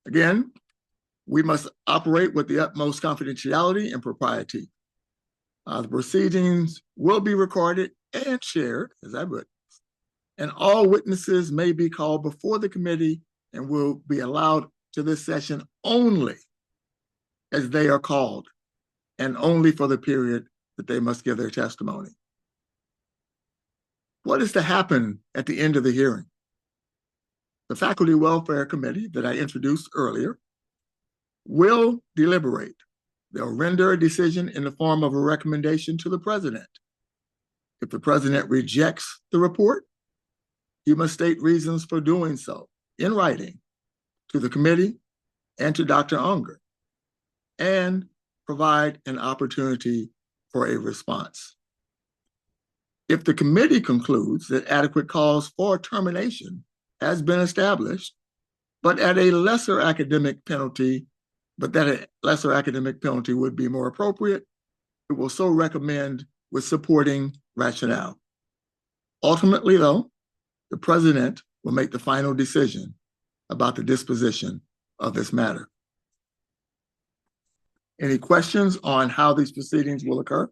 Again, we must operate with the utmost confidentiality and propriety. The proceedings will be recorded and shared, as I would, and all witnesses may be called before the committee and will be allowed to this session only as they are called and only for the period that they must give their testimony. What is to happen at the end of the hearing? The Faculty Welfare Committee that I introduced earlier will deliberate. They'll render a decision in the form of a recommendation to the president. If the president rejects the report, he must state reasons for doing so in writing to the committee and to Dr. Unger, and provide an opportunity for a response. If the committee concludes that adequate cause for termination has been established, but that a lesser academic penalty would be more appropriate, it will so recommend with supporting rationale. Ultimately, though, the president will make the final decision about the disposition of this matter. Any questions on how these proceedings will occur?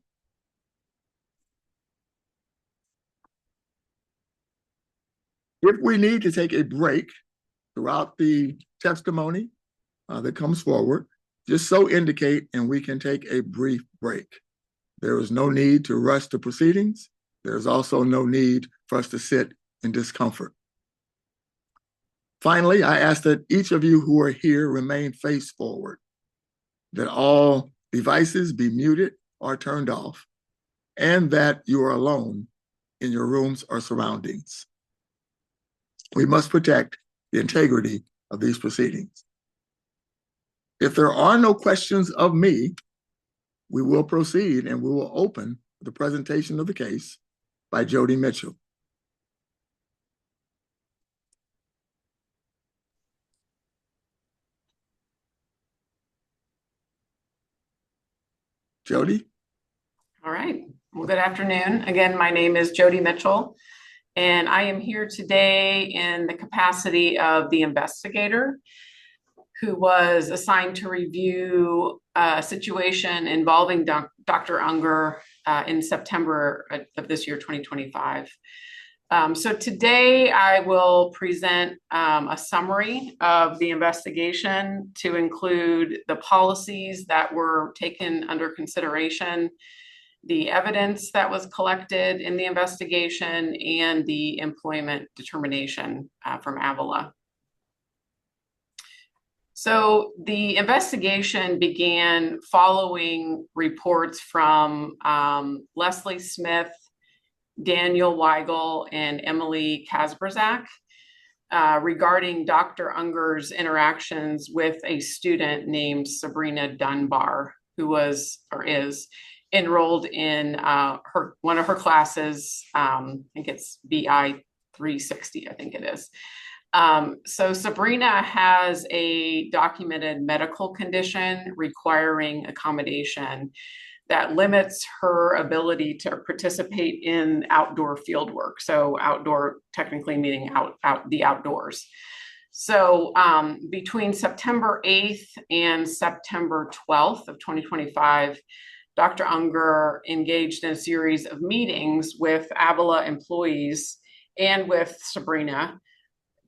If we need to take a break throughout the testimony that comes forward, just so indicate and we can take a brief break. There is no need to rush the proceedings. There's also no need for us to sit in discomfort. Finally, I ask that each of you who are here remain face forward, that all devices be muted or turned off, and that you are alone in your rooms or surroundings. We must protect the integrity of these proceedings. If there are no questions of me, we will proceed and we will open the presentation of the case by Jody Mitchell. Jody? All right. Well, good afternoon. Again, my name is Jody Mitchell, and I am here today in the capacity of the investigator who was assigned to review a situation involving Dr. Unger in September of this year, 2025. So today I will present a summary of the investigation to include the policies that were taken under consideration, the evidence that was collected in the investigation, and the employment determination from Avila. So the investigation began following reports from Leslie Smith, Daniel Weigel, and Emily Kasperzak regarding Dr. Unger's interactions with a student named Sabrina Dunbar, who was or is enrolled in one of her classes. I think it's BI 360, I think it is. So Sabrina has a documented medical condition requiring accommodation that limits her ability to participate in outdoor field work. So outdoor technically meaning the outdoors. So between September 8th and September 12th of 2025, Dr. Unger engaged in a series of meetings with Avila employees and with Sabrina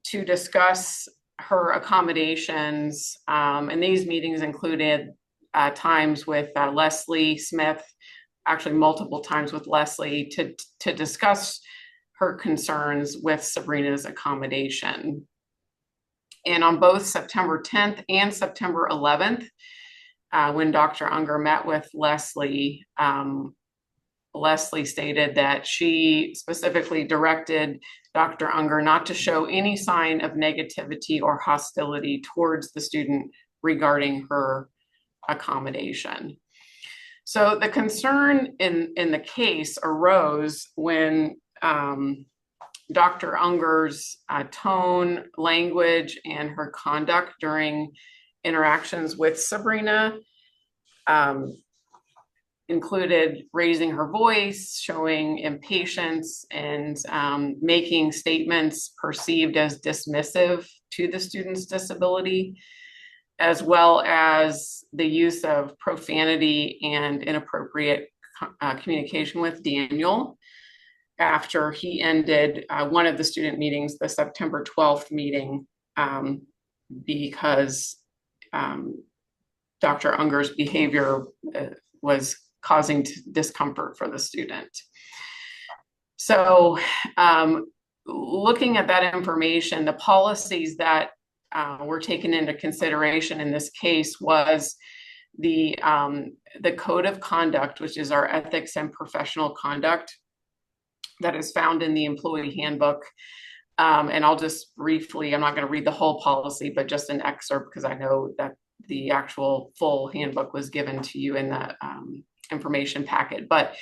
to discuss her accommodations. And these meetings included times with Leslie Smith, actually multiple times with Leslie, to discuss her concerns with Sabrina's accommodation. And on both September 10th and September 11th, when Dr. Unger met with Leslie, Leslie stated that she specifically directed Dr. Unger not to show any sign of negativity or hostility towards the student regarding her accommodation. So the concern in the case arose when Dr. Unger's tone, language, and her conduct during interactions with Sabrina included raising her voice, showing impatience, and making statements perceived as dismissive to the student's disability. as well as the use of profanity and inappropriate communication with Daniel after he ended one of the student meetings, the September 12th meeting, because Dr. Unger's behavior was causing discomfort for the student. So looking at that information, the policies that were taken into consideration in this case was the code of conduct, which is our ethics and professional conduct that is found in the employee handbook. And I'll just briefly, I'm not going to read the whole policy, but just an excerpt, because I know that the actual full handbook was given to you in the information packet. But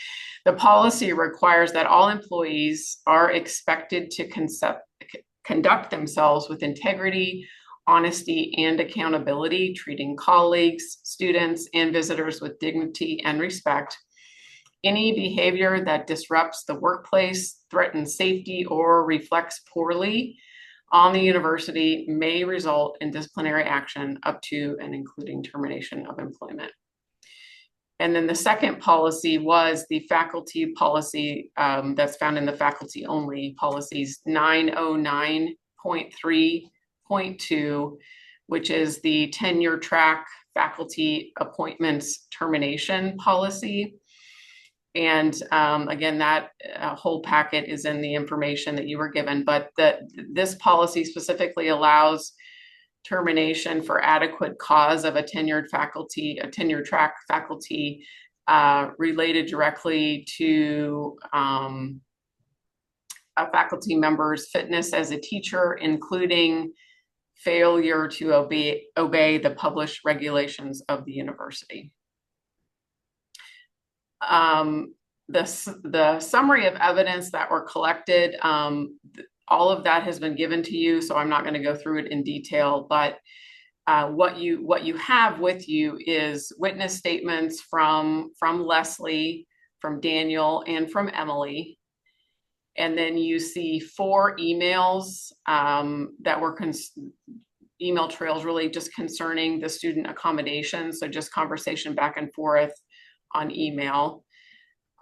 the policy requires that all employees are expected to conduct themselves with integrity, honesty, and accountability, treating colleagues, students, and visitors with dignity and respect. Any behavior that disrupts the workplace, threatens safety, or reflects poorly on the university may result in disciplinary action up to and including termination of employment. And then the second policy was the faculty policy that's found in the faculty only policies 909.3.2, which is the tenure track faculty appointments termination policy. And again, that whole packet is in the information that you were given, but this policy specifically allows termination for adequate cause of a tenured track faculty related directly to a faculty member's fitness as a teacher, including failure to obey the published regulations of the university. The summary of evidence that were collected, all of that has been given to you, so I'm not going to go through it in detail, but what you have with you is witness statements from Leslie, from Daniel, and from Emily. And then you see 4 emails that were email trails really just concerning the student accommodation, so just conversation back and forth on email.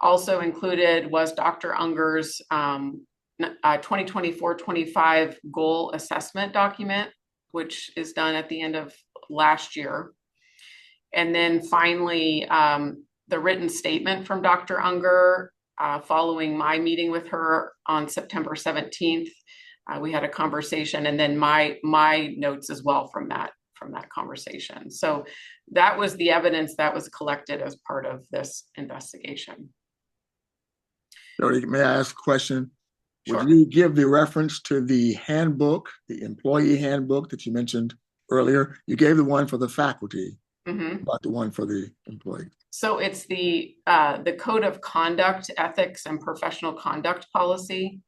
Also included was Dr. Unger's 2024-25 goal assessment document, which is done at the end of last year. And then finally, the written statement from Dr. Unger following my meeting with her on September 17th. We had a conversation, and then my notes as well from that conversation. So that was the evidence that was collected as part of this investigation. Jody, may I ask a question? Sure. Would you give the reference to the handbook, the employee handbook that you mentioned earlier? You gave the one for the faculty, but the one for the employee. So it's the code of conduct, ethics, and professional conduct policy.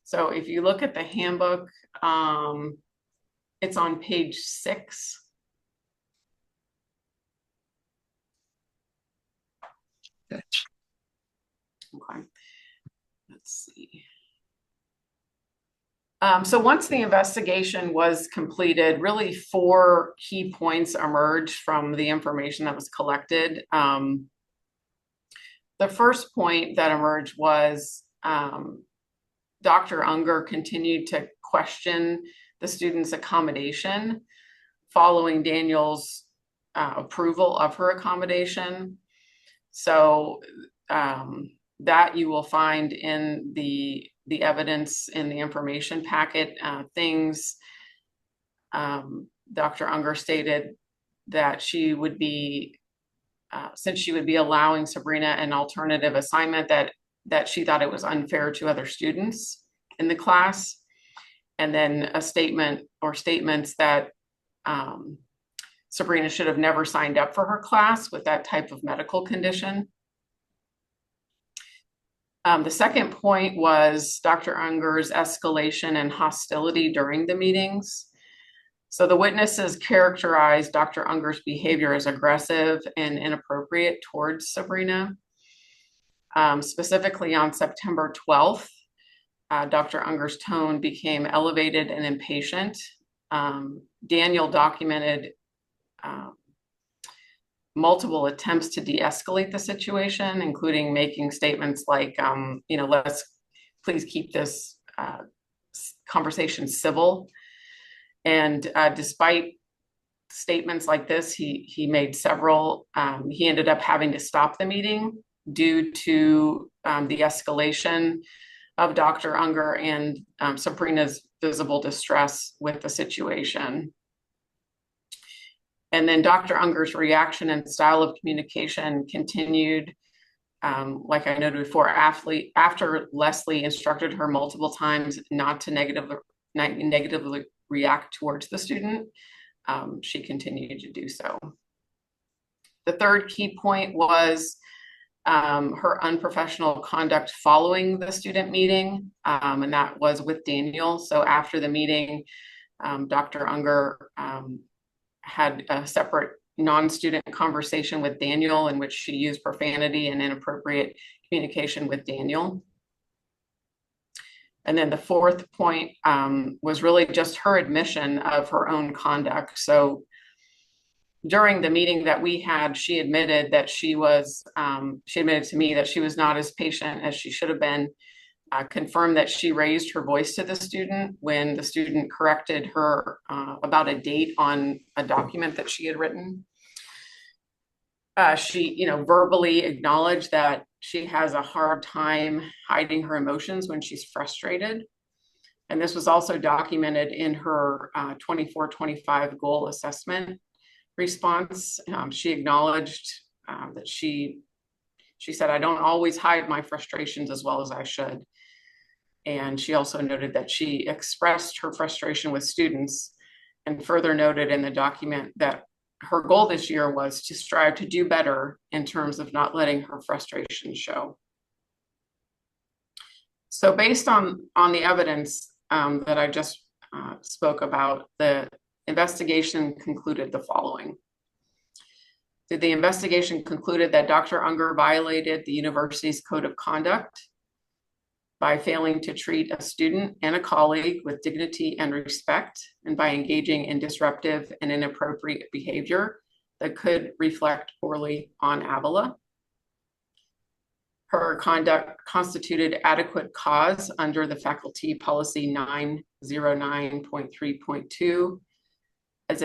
So if you look at the handbook, it's on page 6. Okay. Okay. Let's see. So once the investigation was completed, really 4 key points emerged from the information that was collected. The first point that emerged was Dr. Unger continued to question the student's accommodation following Daniel's approval of her accommodation. So that you will find in the evidence in the information packet. Dr. Unger stated that she would be, since she would be allowing Sabrina an alternative assignment, that she thought it was unfair to other students in the class. And then a statement or statements that Sabrina should have never signed up for her class with that type of medical condition. The second point was Dr. Unger's escalation and hostility during the meetings. So the witnesses characterized Dr. Unger's behavior as aggressive and inappropriate towards Sabrina. Specifically on September 12th, Dr. Unger's tone became elevated and impatient. Daniel documented multiple attempts to de-escalate the situation, including making statements like, let's please keep this conversation civil. And despite statements like this, he made several, he ended up having to stop the meeting due to the escalation of Dr. Unger and Sabrina's visible distress with the situation. And then Dr. Unger's reaction and style of communication continued, like I noted before, after Leslie instructed her multiple times not to negatively react towards the student. She continued to do so. The third key point was her unprofessional conduct following the student meeting, and that was with Daniel. So after the meeting, Dr. Unger had a separate non-student conversation with Daniel in which she used profanity and inappropriate communication with Daniel. And then the fourth point was really just her admission of her own conduct. So during the meeting that we had, she admitted that she admitted to me that she was not as patient as she should have been, confirmed that she raised her voice to the student when the student corrected her about a date on a document that she had written. She, verbally acknowledged that she has a hard time hiding her emotions when she's frustrated. And this was also documented in her 24-25 goal assessment response. She acknowledged that she said, "I don't always hide my frustrations as well as I should." And she also noted that she expressed her frustration with students and further noted in the document that her goal this year was to strive to do better in terms of not letting her frustration show. So based on the evidence that I just spoke about, the investigation concluded the following. The investigation concluded that Dr. Unger violated the university's code of conduct by failing to treat a student and a colleague with dignity and respect, and by engaging in disruptive and inappropriate behavior that could reflect poorly on Avila. Her conduct constituted adequate cause under the faculty policy 909.3.2 as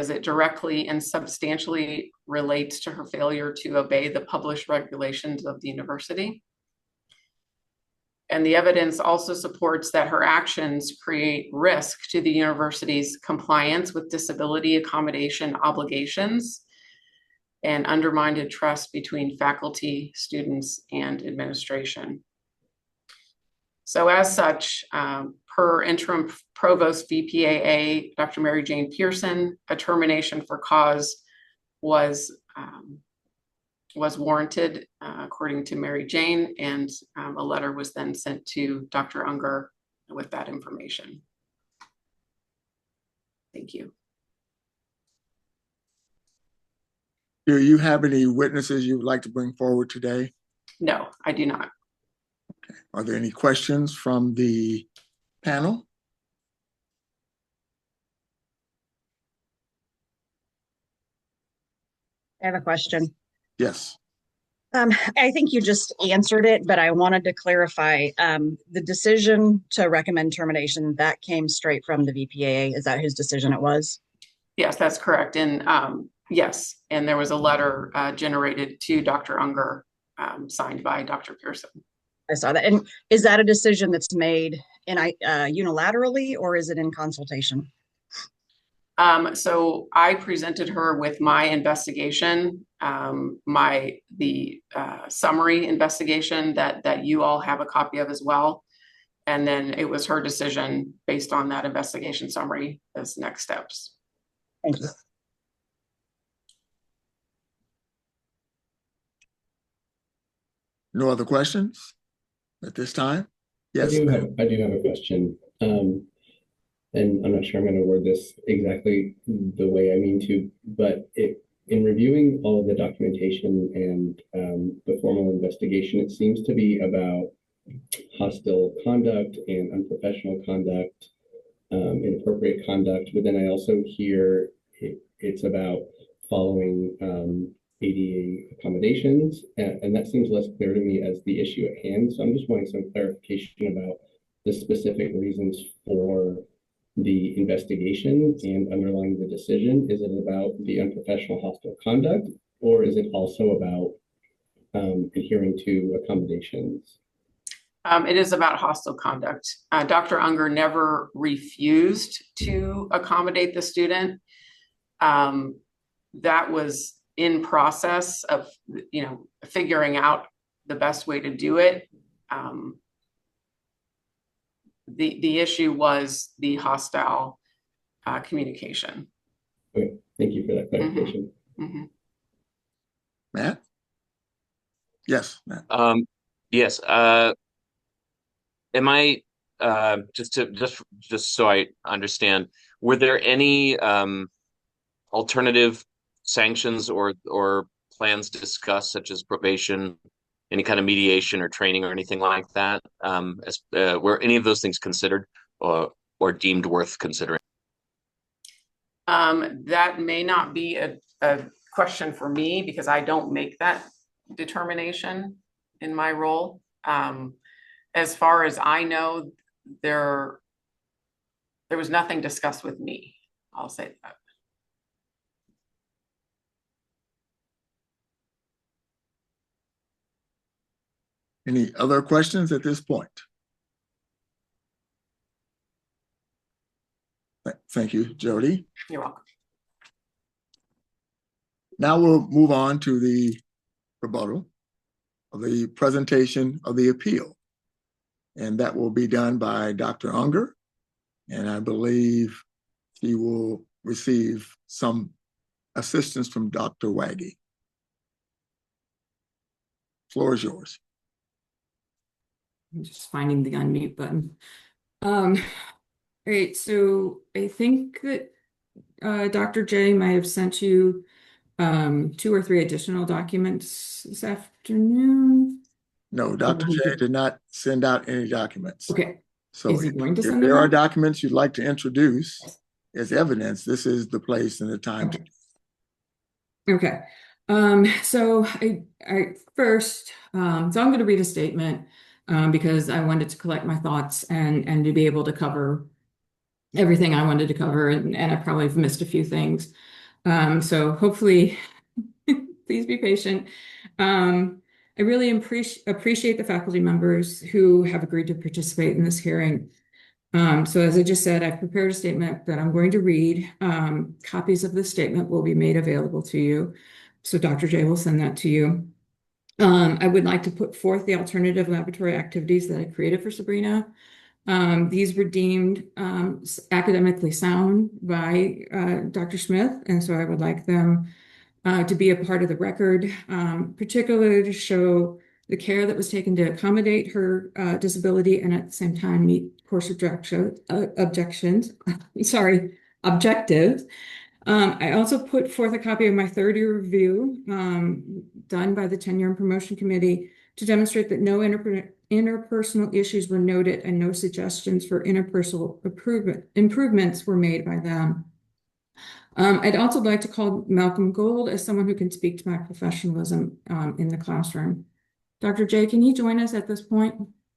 it directly and substantially relates to her failure to obey the published regulations of the university. And the evidence also supports that her actions create risk to the university's compliance with disability accommodation obligations and undermined trust between faculty, students, and administration. So as such, per interim provost VPAA, Dr. Mary Jane Pearson, a termination for cause was warranted according to Mary Jane, and a letter was then sent to Dr. Unger with that information. Thank you. Do you have any witnesses you would like to bring forward today? No, I do not. Okay. Are there any questions from the panel? I have a question. Yes. I think you just answered it, but I wanted to clarify the decision to recommend termination that came straight from the VPAA. Is that his decision? It was? Yes, that's correct. And yes, and there was a letter generated to Dr. Unger signed by Dr. Pearson. I saw that. And is that a decision that's made unilaterally, or is it in consultation? So I presented her with my investigation, the summary investigation that you all have a copy of as well. And then it was her decision based on that investigation summary as next steps. Thank you. No other questions at this time? Yes. I do have a question. And I'm not sure I'm going to word this exactly the way I mean to, but in reviewing all of the documentation and the formal investigation, it seems to be about hostile conduct and unprofessional conduct, inappropriate conduct. But then I also hear it's about following ADA accommodations, and that seems less clear to me as the issue at hand. So I'm just wanting some clarification about the specific reasons for the investigation and underlying the decision. Is it about the unprofessional hostile conduct, or is it also about adhering to accommodations? It is about hostile conduct. Dr. Unger never refused to accommodate the student. That was in process of, figuring out the best way to do it. The issue was the hostile communication. Okay, thank you for that clarification. Mm-hmm. Matt? Yes, Matt. Yes. Am I just so I understand, were there any alternative sanctions or plans discussed, such as probation, any kind of mediation or training or anything like that? Were any of those things considered or deemed worth considering? That may not be a question for me because I don't make that determination in my role. As far as I know, there was nothing discussed with me. I'll say that. Any other questions at this point? Thank you, Jody. You're welcome. Now we'll move on to the rebuttal of the presentation of the appeal. And that will be done by Dr. Unger. And I believe she will receive some assistance from Dr. Waggy. Floor is yours. I'm just finding the unmute button. All right, so I think that Dr. J might have sent you 2 or 3 additional documents this afternoon. No, Dr. J did not send out any documents. Okay. So Is he going to if send there them are out? documents you'd like to introduce as evidence, this is the place and the time to. Okay. So I first, so I'm going to read a statement because I wanted to collect my thoughts and to be able to cover everything I wanted to cover, and I probably have missed a few things. So hopefully, please be patient. I really appreciate the faculty members who have agreed to participate in this hearing. So as I just said, I've prepared a statement that I'm going to read. Copies of this statement will be made available to you. So Dr. J will send that to you. I would like to put forth the alternative laboratory activities that I created for Sabrina. These were deemed academically sound by Dr. Smith, and so I would like them to be a part of the record, particularly to show the care that was taken to accommodate her disability and at the same time meet course objectives. I also put forth a copy of my third-year review done by the Tenure and Promotion Committee to demonstrate that no interpersonal issues were noted and no suggestions for interpersonal improvements were made by them. I'd also like to call Malcolm Gold as someone who can speak to my professionalism in the classroom. Dr. J, can you join us at this point?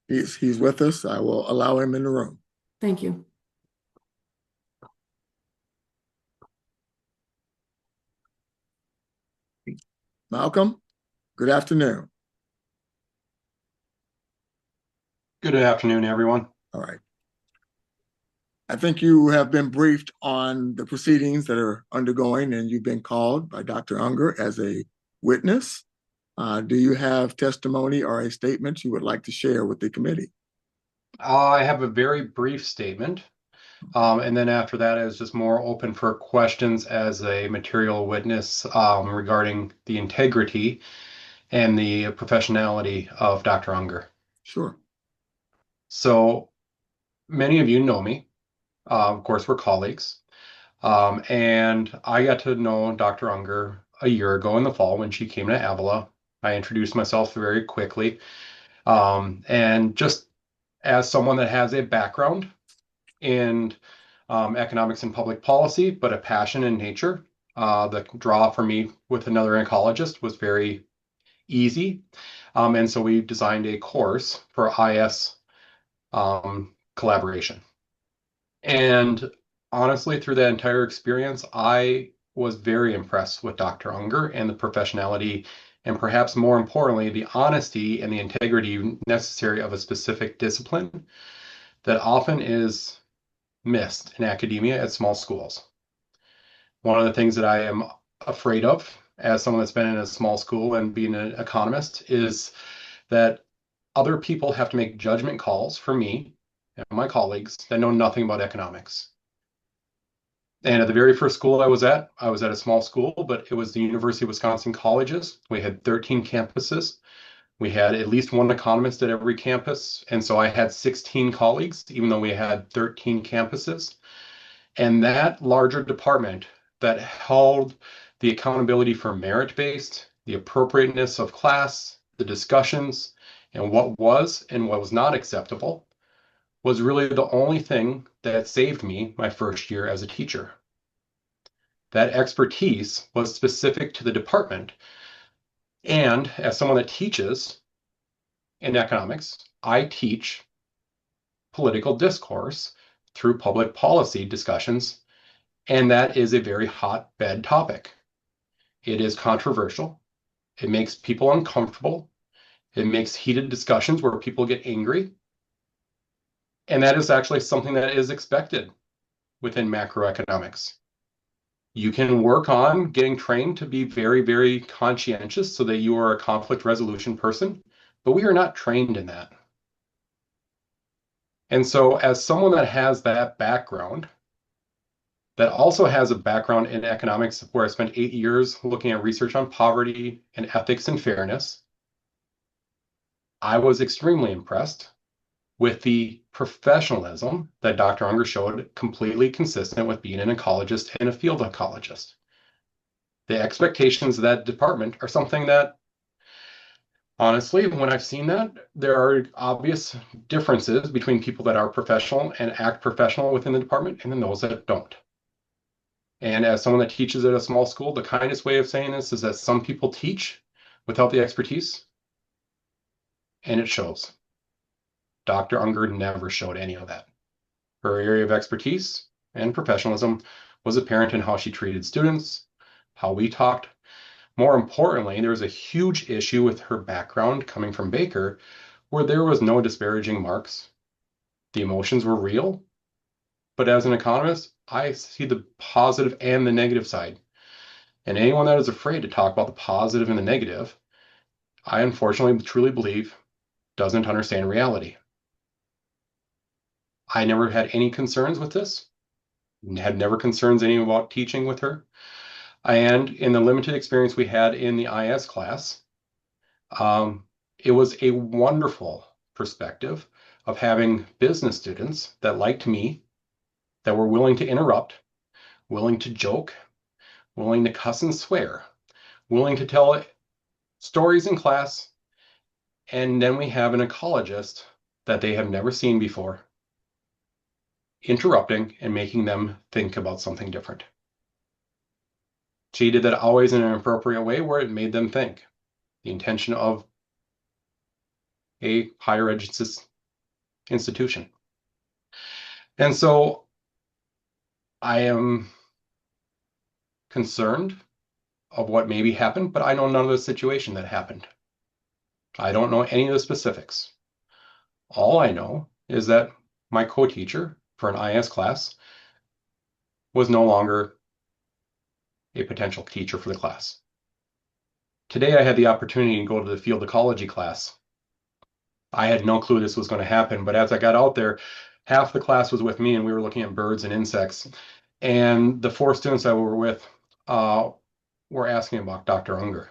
He's with us. I will allow him in the room. Thank you. Malcolm, good afternoon. Good afternoon, everyone. All right. I think you have been briefed on the proceedings that are undergoing, and you've been called by Dr. Unger as a witness. Do you have testimony or a statement you would like to share with the committee? I have a very brief statement, and then after that is just more open for questions as a material witness regarding the integrity and the professionality of Dr. Unger. Sure. So many of you know me. Of course, we're colleagues. And I got to know Dr. Unger a year ago in the fall when she came to Avila. I introduced myself very quickly. And just as someone that has a background in economics and public policy, but a passion in nature. The draw for me with another ecologist was very easy. And so we designed a course for IS collaboration. And honestly, through that entire experience, I was very impressed with Dr. Unger and the professionality, and perhaps more importantly, the honesty and the integrity necessary of a specific discipline that often is missed in academia at small schools. One of the things that I am afraid of as someone that's been in a small school and being an economist is that other people have to make judgment calls for me and my colleagues that know nothing about economics. And at the very first school I was at a small school, but it was the University of Wisconsin Colleges. We had 13 campuses. We had at least one economist at every campus. And so I had 16 colleagues, even though we had 13 campuses. And that larger department that held the accountability for merit-based, the appropriateness of class, the discussions, and what was and what was not acceptable was really the only thing that saved me my first year as a teacher. That expertise was specific to the department. And as someone that teaches in economics, I teach political discourse through public policy discussions, and that is a very hotbed topic. It is controversial. It makes people uncomfortable. It makes heated discussions where people get angry. And that is actually something that is expected within macroeconomics. You can work on getting trained to be very, very conscientious so that you are a conflict resolution person, but we are not trained in that. And so as someone that has that background, that also has a background in economics where I spent 8 years looking at research on poverty and ethics and fairness, I was extremely impressed with the professionalism that Dr. Unger showed, completely consistent with being an ecologist and a field ecologist. The expectations of that department are something that, honestly, when I've seen that, there are obvious differences between people that are professional and act professional within the department and then those that don't. And as someone that teaches at a small school, the kindest way of saying this is that some people teach without the expertise, and it shows. Dr. Unger never showed any of that. Her area of expertise and professionalism was apparent in how she treated students, how we talked. More importantly, there was a huge issue with her background coming from Baker, where there was no disparaging marks. The emotions were real, but as an economist, I see the positive and the negative side. And anyone that is afraid to talk about the positive and the negative, I unfortunately truly believe doesn't understand reality. I never had any concerns with this, had never concerns any about teaching with her. And in the limited experience we had in the IS class, it was a wonderful perspective of having business students that liked me, that were willing to interrupt, willing to joke, willing to cuss and swear, willing to tell stories in class. And then we have an ecologist that they have never seen before, interrupting and making them think about something different. She did that always in an appropriate way where it made them think. The intention of a higher education institution. And so I am concerned of what maybe happened, but I know none of the situation that happened. I don't know any of the specifics. All I know is that my co-teacher for an IS class was no longer a potential teacher for the class. Today I had the opportunity to go to the field ecology class. I had no clue this was going to happen, but as I got out there, half the class was with me and we were looking at birds and insects. And the 4 students that we were with were asking about Dr. Unger.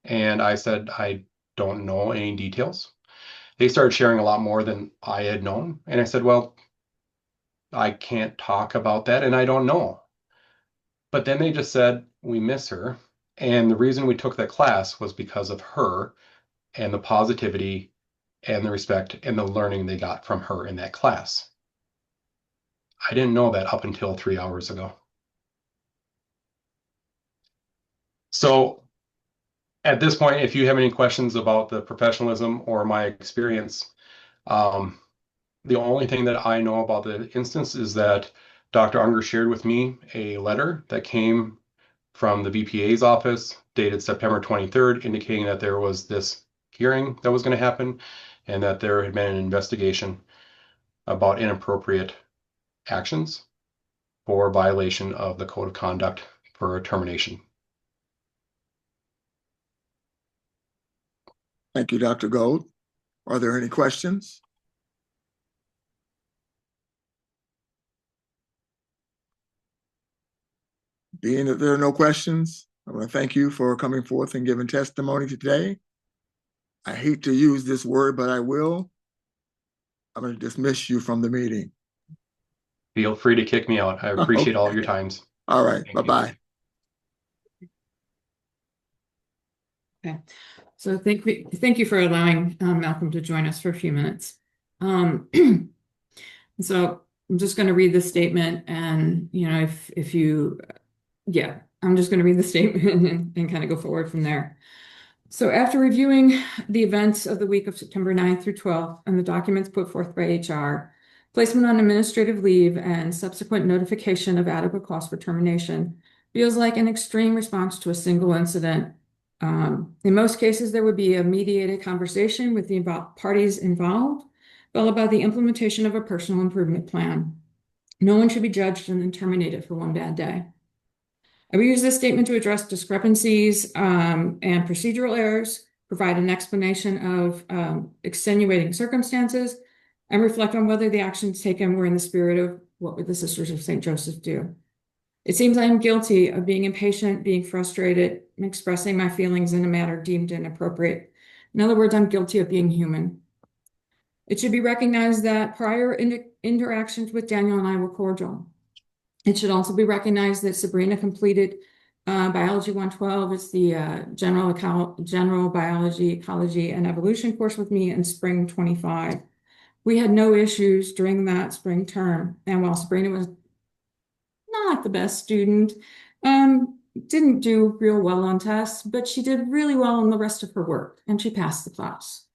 And I said, I don't know any details. They started sharing a lot more than I had known. And I said, well, I can't talk about that and I don't know. But then they just said, we miss her. And the reason we took that class was because of her and the positivity and the respect and the learning they got from her in that class. I didn't know that up until 3 hours ago. So at this point, if you have any questions about the professionalism or my experience, the only thing that I know about the instance is that Dr. Unger shared with me a letter that came from the VPA's office dated September 23rd, indicating that there was this hearing that was going to happen and that there had been an investigation about inappropriate actions for violation of the code of conduct for termination. Thank you, Dr. Gold. Are there any questions? Being that there are no questions, I want to thank you for coming forth and giving testimony today. I hate to use this word, but I will. I'm going to dismiss you from the meeting. Feel free to kick me out. I appreciate all of your times. All right, Thank you. bye-bye. Okay, so thank you for allowing Malcolm to join us for a few minutes. So I'm just going to read the statement, and if you, yeah, I'm just going to read the statement and kind of go forward from there. So after reviewing the events of the week of September 9th through 12th and the documents put forth by HR, placement on administrative leave and subsequent notification of adequate cause for termination feels like an extreme response to a single incident. In most cases, there would be a mediated conversation with the parties involved, followed by the implementation of a personal improvement plan. No one should be judged and then terminated for one bad day. I will use this statement to address discrepancies and procedural errors, provide an explanation of extenuating circumstances, and reflect on whether the actions taken were in the spirit of what would the Sisters of St. Joseph do. It seems I am guilty of being impatient, being frustrated, and expressing my feelings in a manner deemed inappropriate. In other words, I'm guilty of being human. It should be recognized that prior interactions with Daniel and I were cordial. It should also be recognized that Sabrina completed Biology 112. It's the general biology, ecology, and evolution course with me in spring 25. We had no issues during that spring term. And while Sabrina was not the best student, didn't do real well on tests, but she did really well on the rest of her work, and she passed the class.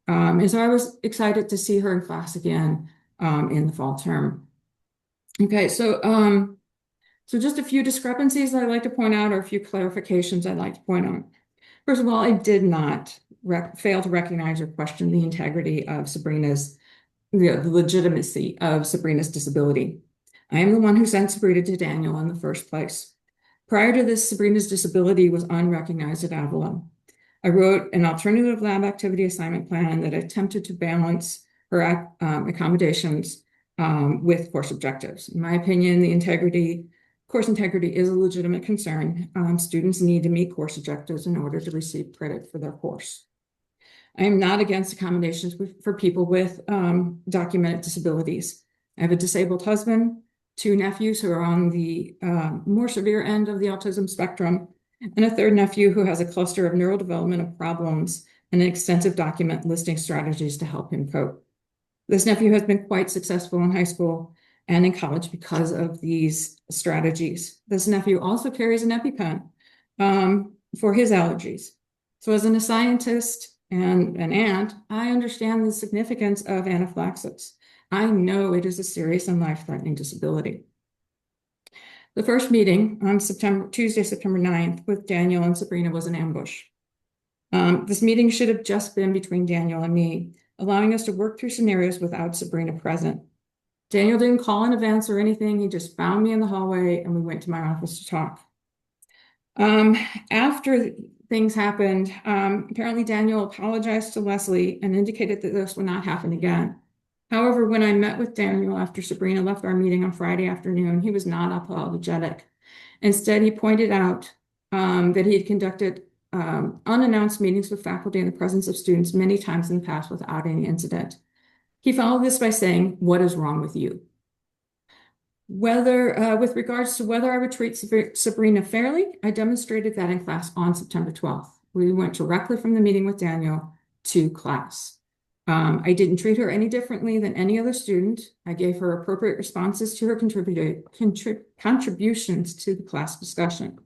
And so I was excited to see her in class again in the fall term. Okay, so just a few discrepancies I'd like to point out, or a few clarifications I'd like to point out. First of all, I did not fail to recognize or question the integrity of the legitimacy of Sabrina's disability. I am the one who sent Sabrina to Daniel in the first place. Prior to this, Sabrina's disability was unrecognized at Avila. I wrote an alternative lab activity assignment plan that attempted to balance her accommodations with course objectives. In my opinion, course integrity is a legitimate concern. Students need to meet course objectives in order to receive credit for their course. I am not against accommodations for people with documented disabilities. I have a disabled husband, 2 nephews who are on the more severe end of the autism spectrum, and a 3rd nephew who has a cluster of neurodevelopmental problems and an extensive document listing strategies to help him cope. This nephew has been quite successful in high school and in college because of these strategies. This nephew also carries an EpiPen for his allergies. So as a scientist and an aunt, I understand the significance of anaphylaxis. I know it is a serious and life-threatening disability. The first meeting on Tuesday, September 9th with Daniel and Sabrina was an ambush. This meeting should have just been between Daniel and me, allowing us to work through scenarios without Sabrina present. Daniel didn't call in advance or anything. He just found me in the hallway and we went to my office to talk. After things happened, apparently Daniel apologized to Leslie and indicated that this would not happen again. However, when I met with Daniel after Sabrina left our meeting on Friday afternoon, he was not apologetic. Instead, he pointed out that he had conducted unannounced meetings with faculty in the presence of students many times in the past without any incident. He followed this by saying, "What is wrong with you?" With regards to whether I would treat Sabrina fairly, I demonstrated that in class on September 12th. We went directly from the meeting with Daniel to class. I didn't treat her any differently than any other student. I gave her appropriate responses to her contributions to the class discussion.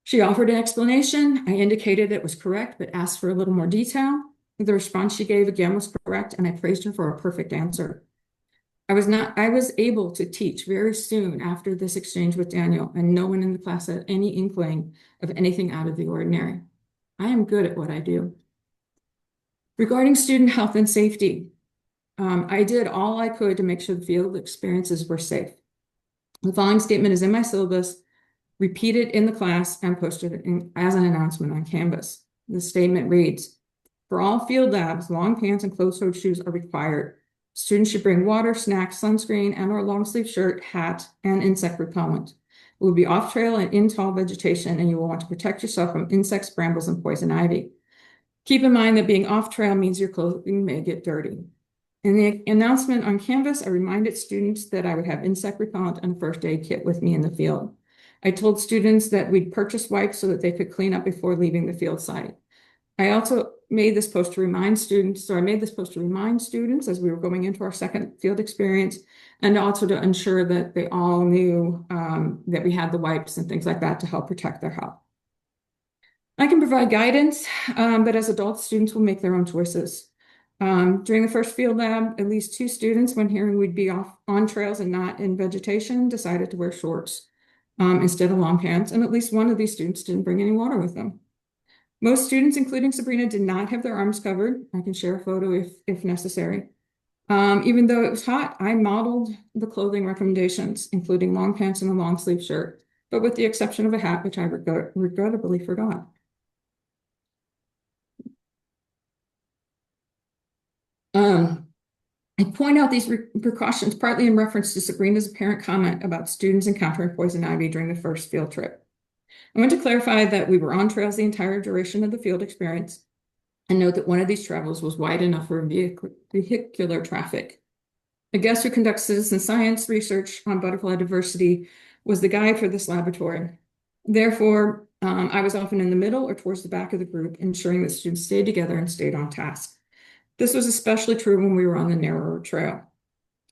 She offered an explanation. I indicated it was correct, but asked for a little more detail. The response she gave again was correct, and I praised her for a perfect answer. I was able to teach very soon after this exchange with Daniel, and no one in the class had any inkling of anything out of the ordinary. I am good at what I do. Regarding student health and safety, I did all I could to make sure the field experiences were safe. The following statement is in my syllabus, repeated in the class, and posted as an announcement on Canvas. The statement reads, for all field labs, long pants and closed-toed shoes are required. Students should bring water, snacks, sunscreen, and/or long-sleeve shirt, hat, and insect repellent. It will be off-trail and in tall vegetation, and you will want to protect yourself from insects, brambles, and poison ivy. Keep in mind that being off-trail means your clothing may get dirty. In the announcement on Canvas, I reminded students that I would have insect repellent and a first aid kit with me in the field. I told students that we'd purchase wipes so that they could clean up before leaving the field site. I also made this post to remind students, as we were going into our second field experience, and also to ensure that they all knew that we had the wipes and things like that to help protect their health. I can provide guidance, but as adults, students will make their own choices. During the first field lab, at least 2 students, when hearing we'd be off on trails and not in vegetation, decided to wear shorts instead of long pants, and at least one of these students didn't bring any water with them. Most students, including Sabrina, did not have their arms covered. I can share a photo if necessary. Even though it was hot, I modeled the clothing recommendations, including long pants and a long sleeve shirt, but with the exception of a hat, which I regrettably forgot. I point out these precautions partly in reference to Sabrina's apparent comment about students encountering poison ivy during the first field trip. I want to clarify that we were on trails the entire duration of the field experience, and note that one of these travels was wide enough for vehicular traffic. A guest who conducts citizen science research on butterfly diversity was the guide for this laboratory. Therefore, I was often in the middle or towards the back of the group, ensuring that students stayed together and stayed on task. This was especially true when we were on the narrower trail.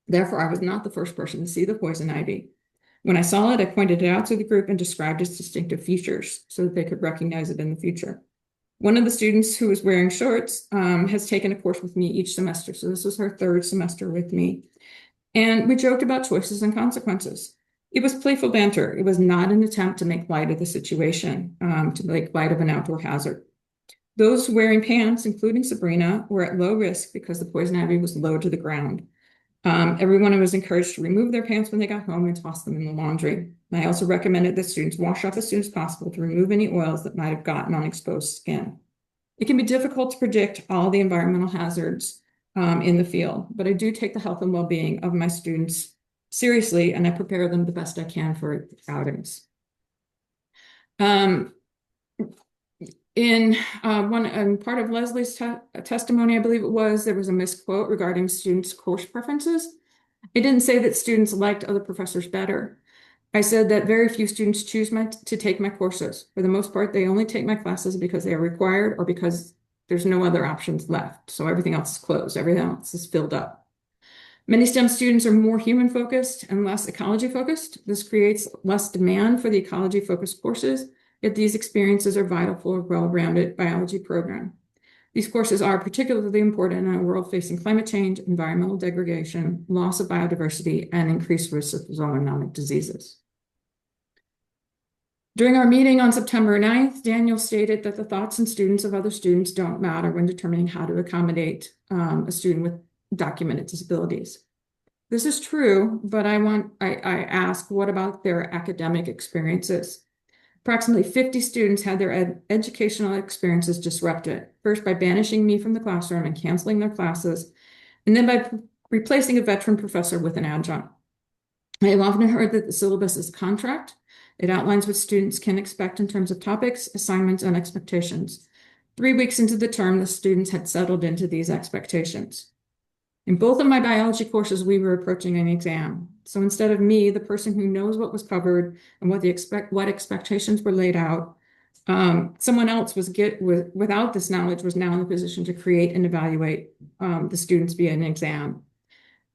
Therefore, I was not the first person to see the poison ivy. When I saw it, I pointed it out to the group and described its distinctive features so that they could recognize it in the future. One of the students who was wearing shorts has taken a course with me each semester. So this was her 3rd semester with me. And we joked about choices and consequences. It was playful banter. It was not an attempt to make light of the situation, to make light of an outdoor hazard. Those wearing pants, including Sabrina, were at low risk because the poison ivy was low to the ground. Everyone was encouraged to remove their pants when they got home and toss them in the laundry. I also recommended that students wash up as soon as possible to remove any oils that might have gotten on exposed skin. It can be difficult to predict all the environmental hazards in the field, but I do take the health and well-being of my students seriously, and I prepare them the best I can for outings. In part of Leslie's testimony, I believe it was, there was a misquote regarding students' course preferences. I didn't say that students liked other professors better. I said that very few students choose to take my courses. For the most part, they only take my classes because they are required or because there's no other options left. So everything else is closed. Everything else is filled up. Many STEM students are more human-focused and less ecology-focused. This creates less demand for the ecology-focused courses, yet these experiences are vital for a well-rounded biology program. These courses are particularly important in a world facing climate change, environmental degradation, loss of biodiversity, and increased risk of zoonotic diseases. During our meeting on September 9th, Daniel stated that the thoughts and students of other students don't matter when determining how to accommodate a student with documented disabilities. This is true, but I ask, what about their academic experiences? Approximately 50 students had their educational experiences disrupted, first by banishing me from the classroom and canceling their classes, and then by replacing a veteran professor with an adjunct. I have often heard that the syllabus is a contract. It outlines what students can expect in terms of topics, assignments, and expectations. 3 weeks into the term, the students had settled into these expectations. In both of my biology courses, we were approaching an exam. So instead of me, the person who knows what was covered and what expectations were laid out, Someone else without this knowledge was now in the position to create and evaluate the students via an exam.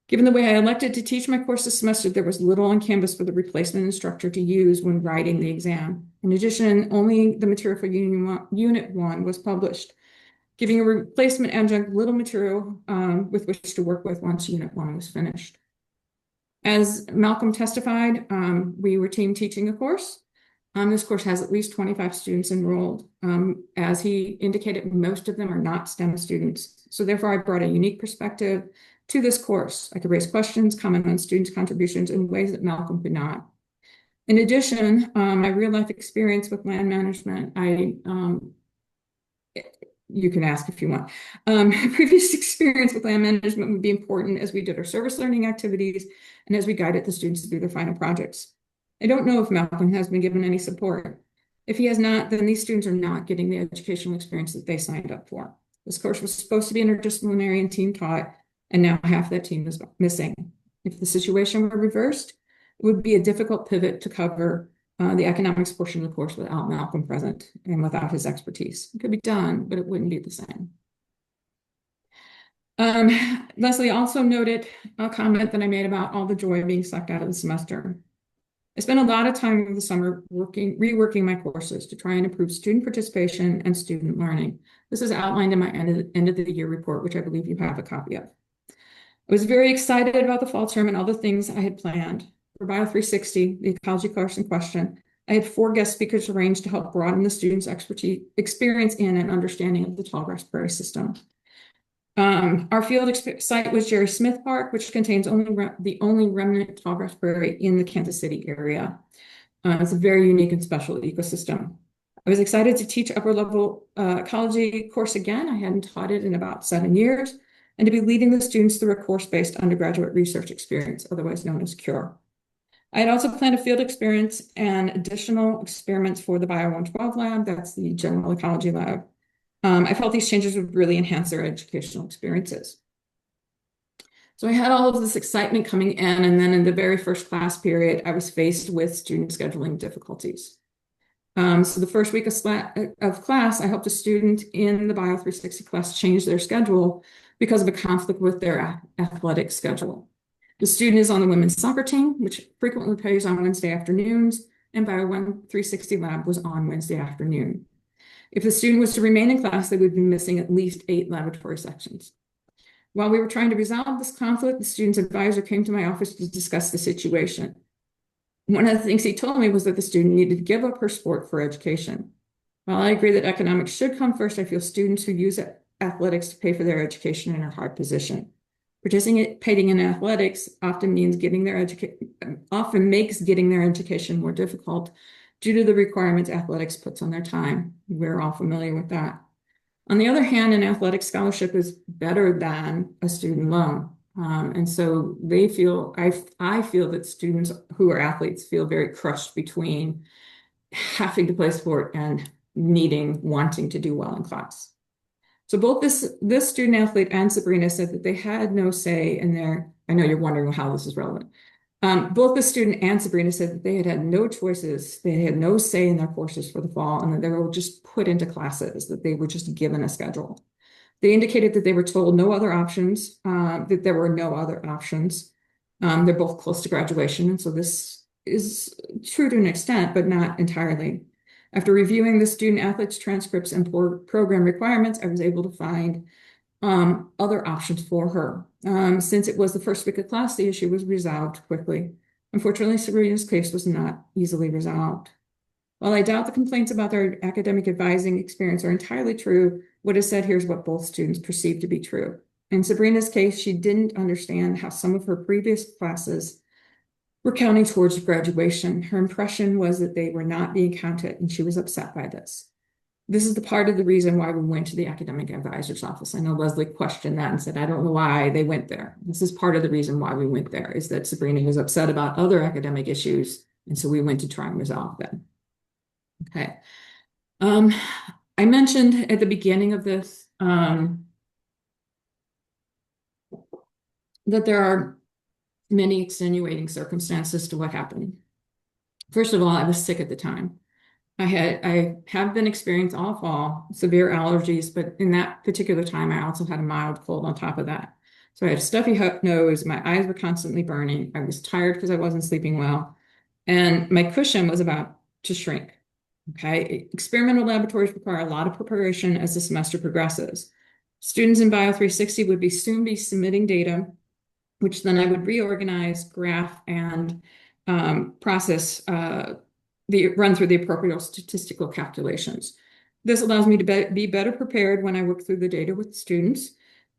Given the way I elected to teach my course this semester, there was little on Canvas for the replacement instructor to use when writing the exam. In addition, only the material for Unit 1 was published, giving a replacement adjunct little material with which to work with once Unit 1 was finished. As Malcolm testified, we were team teaching a course. This course has at least 25 students enrolled. As he indicated, most of them are not STEM students. So therefore, I brought a unique perspective to this course. I could raise questions, comment on students' contributions in ways that Malcolm could not. In addition, my real life experience with land management, you can ask if you want. Previous experience with land management would be important as we did our service learning activities and as we guided the students through their final projects. I don't know if Malcolm has been given any support. If he has not, then these students are not getting the educational experience that they signed up for. This course was supposed to be interdisciplinary and team taught, and now half that team is missing. If the situation were reversed, it would be a difficult pivot to cover the economics portion of the course without Malcolm present and without his expertise. It could be done, but it wouldn't be the same. Leslie also noted a comment that I made about all the joy being sucked out of the semester. I spent a lot of time over the summer reworking my courses to try and improve student participation and student learning. This is outlined in my end of the year report, which I believe you have a copy of. I was very excited about the fall term and all the things I had planned. For Bio 360, the ecology course in question, I had 4 guest speakers arranged to help broaden the students' experience in and understanding of the tallgrass prairie system. Our field site was Jerry Smith Park, which contains the only remnant tallgrass prairie in the Kansas City area. It's a very unique and special ecosystem. I was excited to teach upper level ecology course again. I hadn't taught it in about 7 years, and to be leading the students through a course-based undergraduate research experience, otherwise known as CURE. I had also planned a field experience and additional experiments for the Bio 112 lab, that's the general ecology lab. I felt these changes would really enhance their educational experiences. So I had all of this excitement coming in, and then in the very first class period, I was faced with student scheduling difficulties. So the first week of class, I helped a student in the Bio 360 class change their schedule because of a conflict with their athletic schedule. The student is on the women's soccer team, which frequently plays on Wednesday afternoons, and Bio 360 lab was on Wednesday afternoon. If the student was to remain in class, they would be missing at least 8 laboratory sections. While we were trying to resolve this conflict, the student's advisor came to my office to discuss the situation. One of the things he told me was that the student needed to give up her sport for education. While I agree that economics should come first, I feel students who use athletics to pay for their education are in a hard position. Participating in athletics often makes getting their education more difficult due to the requirements athletics puts on their time. We're all familiar with that. On the other hand, an athletic scholarship is better than a student loan. And so they feel, I feel that students who are athletes feel very crushed between having to play sport and wanting to do well in class. So both this student athlete and Sabrina said that they had no say in their, I know you're wondering how this is relevant. Both the student and Sabrina said that they had no choices. They had no say in their courses for the fall, and that they were just put into classes, that they were just given a schedule. They indicated that they were told no other options, that there were no other options. They're both close to graduation, and so this is true to an extent, but not entirely. After reviewing the student athletes' transcripts and program requirements, I was able to find other options for her. Since it was the first week of class, the issue was resolved quickly. Unfortunately, Sabrina's case was not easily resolved. While I doubt the complaints about their academic advising experience are entirely true, what is said here is what both students perceive to be true. In Sabrina's case, she didn't understand how some of her previous classes were counting towards graduation. Her impression was that they were not being counted, and she was upset by this. This is the part of the reason why we went to the academic advisor's office. I know Leslie questioned that and said, I don't know why they went there. This is part of the reason why we went there, is that Sabrina was upset about other academic issues, and so we went to try and resolve them. Okay. I mentioned at the beginning of this that there are many extenuating circumstances to what happened. First of all, I was sick at the time. I have been experiencing all fall severe allergies, but in that particular time, I also had a mild cold on top of that. So I had a stuffy nose, my eyes were constantly burning. I was tired because I wasn't sleeping well, and my cushion was about to shrink. Okay, experimental laboratories require a lot of preparation as the semester progresses. Students in Bio 360 would soon be submitting data, which then I would reorganize, graph, and process run through the appropriate statistical calculations. This allows me to be better prepared when I work through the data with students,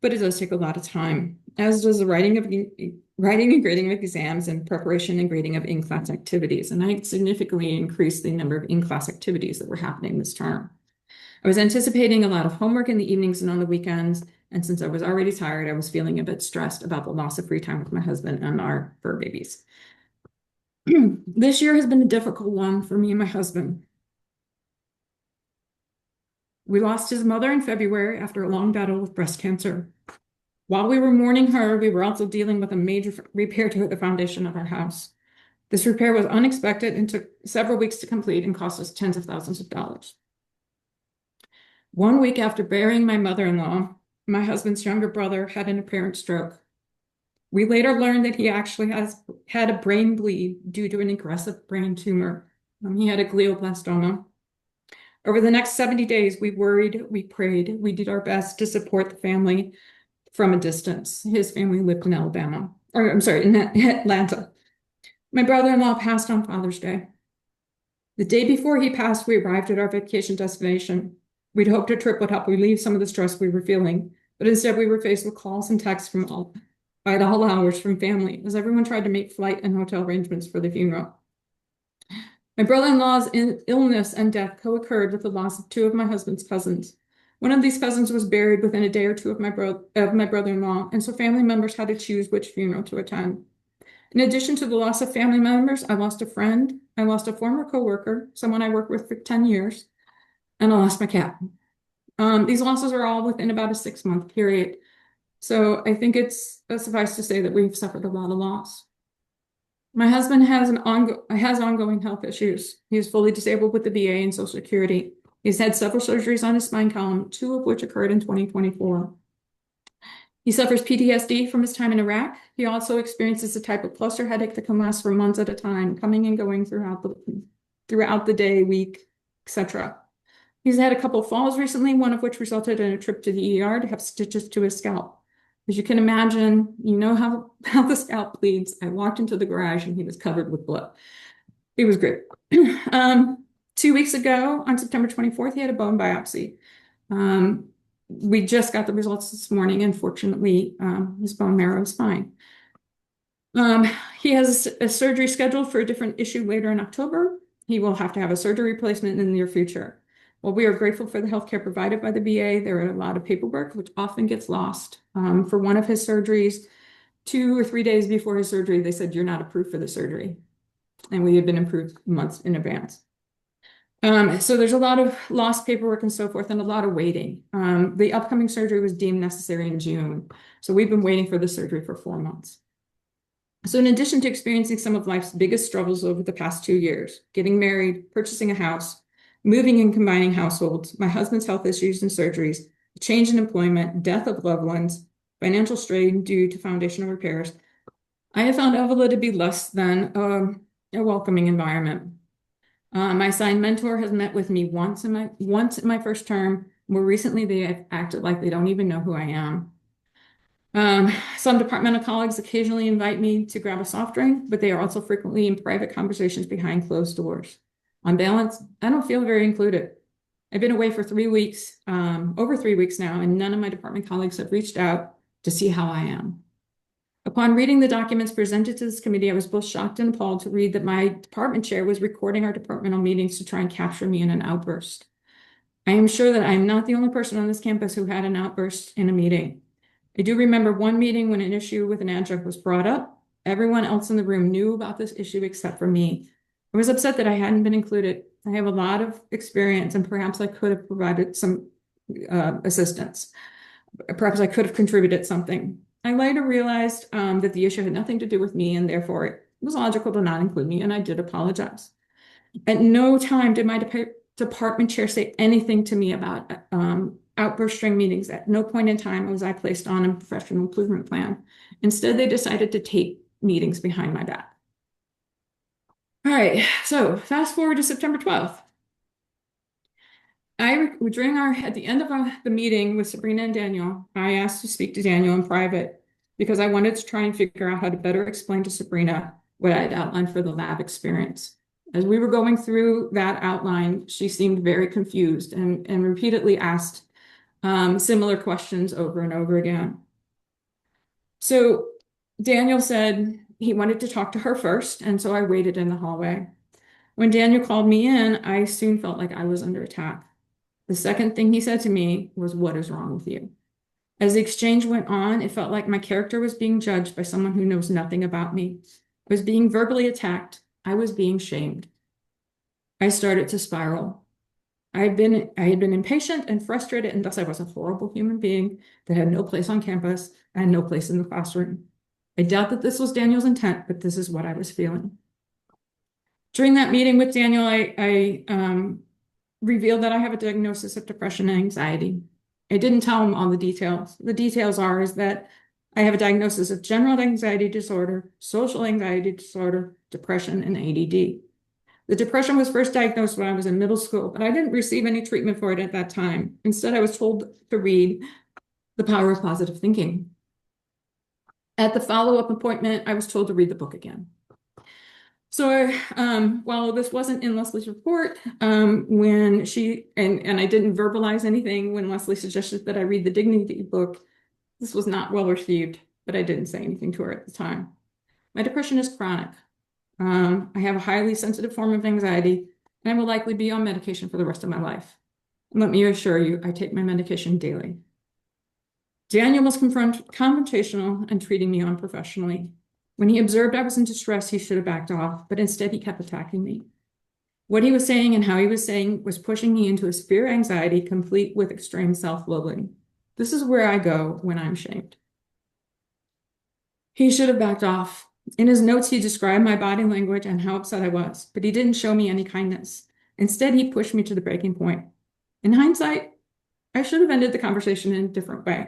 but it does take a lot of time, as does the writing and grading of exams and preparation and grading of in-class activities. And I significantly increased the number of in-class activities that were happening this term. I was anticipating a lot of homework in the evenings and on the weekends, and since I was already tired, I was feeling a bit stressed about the loss of free time with my husband and our fur babies. This year has been a difficult one for me and my husband. We lost his mother in February after a long battle with breast cancer. While we were mourning her, we were also dealing with a major repair to the foundation of our house. This repair was unexpected and took several weeks to complete and cost us tens of thousands of dollars. 1 week after burying my mother-in-law, my husband's younger brother had an apparent stroke. We later learned that he actually had a brain bleed due to an aggressive brain tumor. He had a glioblastoma. Over the next 70 days, we worried, we prayed, we did our best to support the family from a distance. His family lived in Atlanta. My brother-in-law passed on Father's Day. The day before he passed, we arrived at our vacation destination. We'd hoped a trip would help relieve some of the stress we were feeling, but instead we were faced with calls and texts at all hours from family, as everyone tried to make flight and hotel arrangements for the funeral. My brother-in-law's illness and death co-occurred with the loss of two of my husband's cousins. One of these cousins was buried within a day or two of my brother-in-law, and so family members had to choose which funeral to attend. In addition to the loss of family members, I lost a friend, I lost a former coworker, someone I worked with for 10 years, and I lost my cat. These losses are all within about a 6-month period. So I think it's suffice to say that we've suffered a lot of loss. My husband has ongoing health issues. He is fully disabled with the VA and Social Security. He's had several surgeries on his spine column, 2 of which occurred in 2024. He suffers PTSD from his time in Iraq. He also experiences a type of cluster headache that can last for months at a time, coming and going throughout the day, week, etc. He's had a couple falls recently, one of which resulted in a trip to the ER to have stitches to his scalp. As you can imagine, you know how the scalp bleeds. I walked into the garage and he was covered with blood. It was great. 2 weeks ago, on September 24th, he had a bone biopsy. We just got the results this morning, and fortunately, his bone marrow is fine. He has a surgery scheduled for a different issue later in October. He will have to have a surgery replacement in the near future. While we are grateful for the healthcare provided by the VA, there are a lot of paperwork which often gets lost. For one of his surgeries, 2 or 3 days before his surgery, they said, "You're not approved for the surgery." And we had been approved months in advance. So there's a lot of lost paperwork and so forth, and a lot of waiting. The upcoming surgery was deemed necessary in June. So we've been waiting for the surgery for 4 months. So in addition to experiencing some of life's biggest struggles over the past 2 years, getting married, purchasing a house, moving and combining households, my husband's health issues and surgeries, a change in employment, death of loved ones, financial strain due to foundational repairs, I have found Avila to be less than a welcoming environment. My assigned mentor has met with me once in my first term. More recently, they have acted like they don't even know who I am. Some departmental colleagues occasionally invite me to grab a soft drink, but they are also frequently in private conversations behind closed doors. On balance, I don't feel very included. I've been away for 3 weeks, over 3 weeks now, and none of my department colleagues have reached out to see how I am. Upon reading the documents presented to this committee, I was both shocked and appalled to read that my department chair was recording our departmental meetings to try and capture me in an outburst. I am sure that I am not the only person on this campus who had an outburst in a meeting. I do remember one meeting when an issue with an adjunct was brought up. Everyone else in the room knew about this issue except for me. I was upset that I hadn't been included. I have a lot of experience, and perhaps I could have provided some assistance. Perhaps I could have contributed something. I later realized that the issue had nothing to do with me, and therefore it was logical to not include me, and I did apologize. At no time did my department chair say anything to me about outburst during meetings. At no point in time was I placed on a professional improvement plan. Instead, they decided to tape meetings behind my back. All right, so fast forward to September 12th. At the end of the meeting with Sabrina and Daniel, I asked to speak to Daniel in private because I wanted to try and figure out how to better explain to Sabrina what I had outlined for the lab experience. As we were going through that outline, she seemed very confused and repeatedly asked similar questions over and over again. So Daniel said he wanted to talk to her first, and so I waited in the hallway. When Daniel called me in, I soon felt like I was under attack. The second thing he said to me was, "What is wrong with you?" As the exchange went on, it felt like my character was being judged by someone who knows nothing about me. I was being verbally attacked. I was being shamed. I started to spiral. I had been impatient and frustrated, and thus I was a horrible human being that had no place on campus and no place in the classroom. I doubt that this was Daniel's intent, but this is what I was feeling. During that meeting with Daniel, I revealed that I have a diagnosis of depression and anxiety. I didn't tell him all the details. The details is that I have a diagnosis of general anxiety disorder, social anxiety disorder, depression, and ADD. The depression was first diagnosed when I was in middle school, but I didn't receive any treatment for it at that time. Instead, I was told to read The Power of Positive Thinking. At the follow-up appointment, I was told to read the book again. So while this wasn't in Leslie's report, when she, and I didn't verbalize anything when Leslie suggested that I read the Dignity book, this was not well received, but I didn't say anything to her at the time. My depression is chronic. I have a highly sensitive form of anxiety, and I will likely be on medication for the rest of my life. And let me assure you, I take my medication daily. Daniel was confrontational and treating me unprofessionally. When he observed I was in distress, he should have backed off, but instead he kept attacking me. What he was saying and how he was saying was pushing me into a severe anxiety, complete with extreme self-loathing. This is where I go when I'm shamed. He should have backed off. In his notes, he described my body language and how upset I was, but he didn't show me any kindness. Instead, he pushed me to the breaking point. In hindsight, I should have ended the conversation in a different way.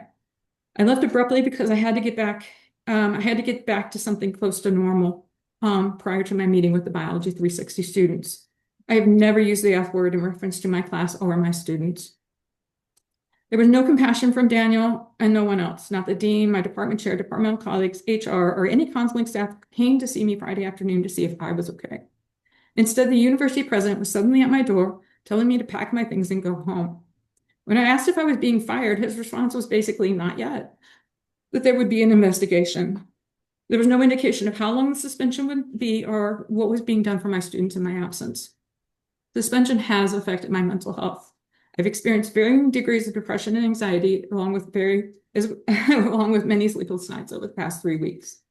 I left abruptly because I had to get back to something close to normal prior to my meeting with the Biology 360 students. I have never used the F word in reference to my class or my students. There was no compassion from Daniel and no one else, not the dean, my department chair, departmental colleagues, HR, or any counseling staff came to see me Friday afternoon to see if I was okay. Instead, the university president was suddenly at my door telling me to pack my things and go home. When I asked if I was being fired, his response was basically not yet, that there would be an investigation. There was no indication of how long the suspension would be or what was being done for my students in my absence. Suspension has affected my mental health. I've experienced varying degrees of depression and anxiety, along with many sleepless nights over the past 3 weeks.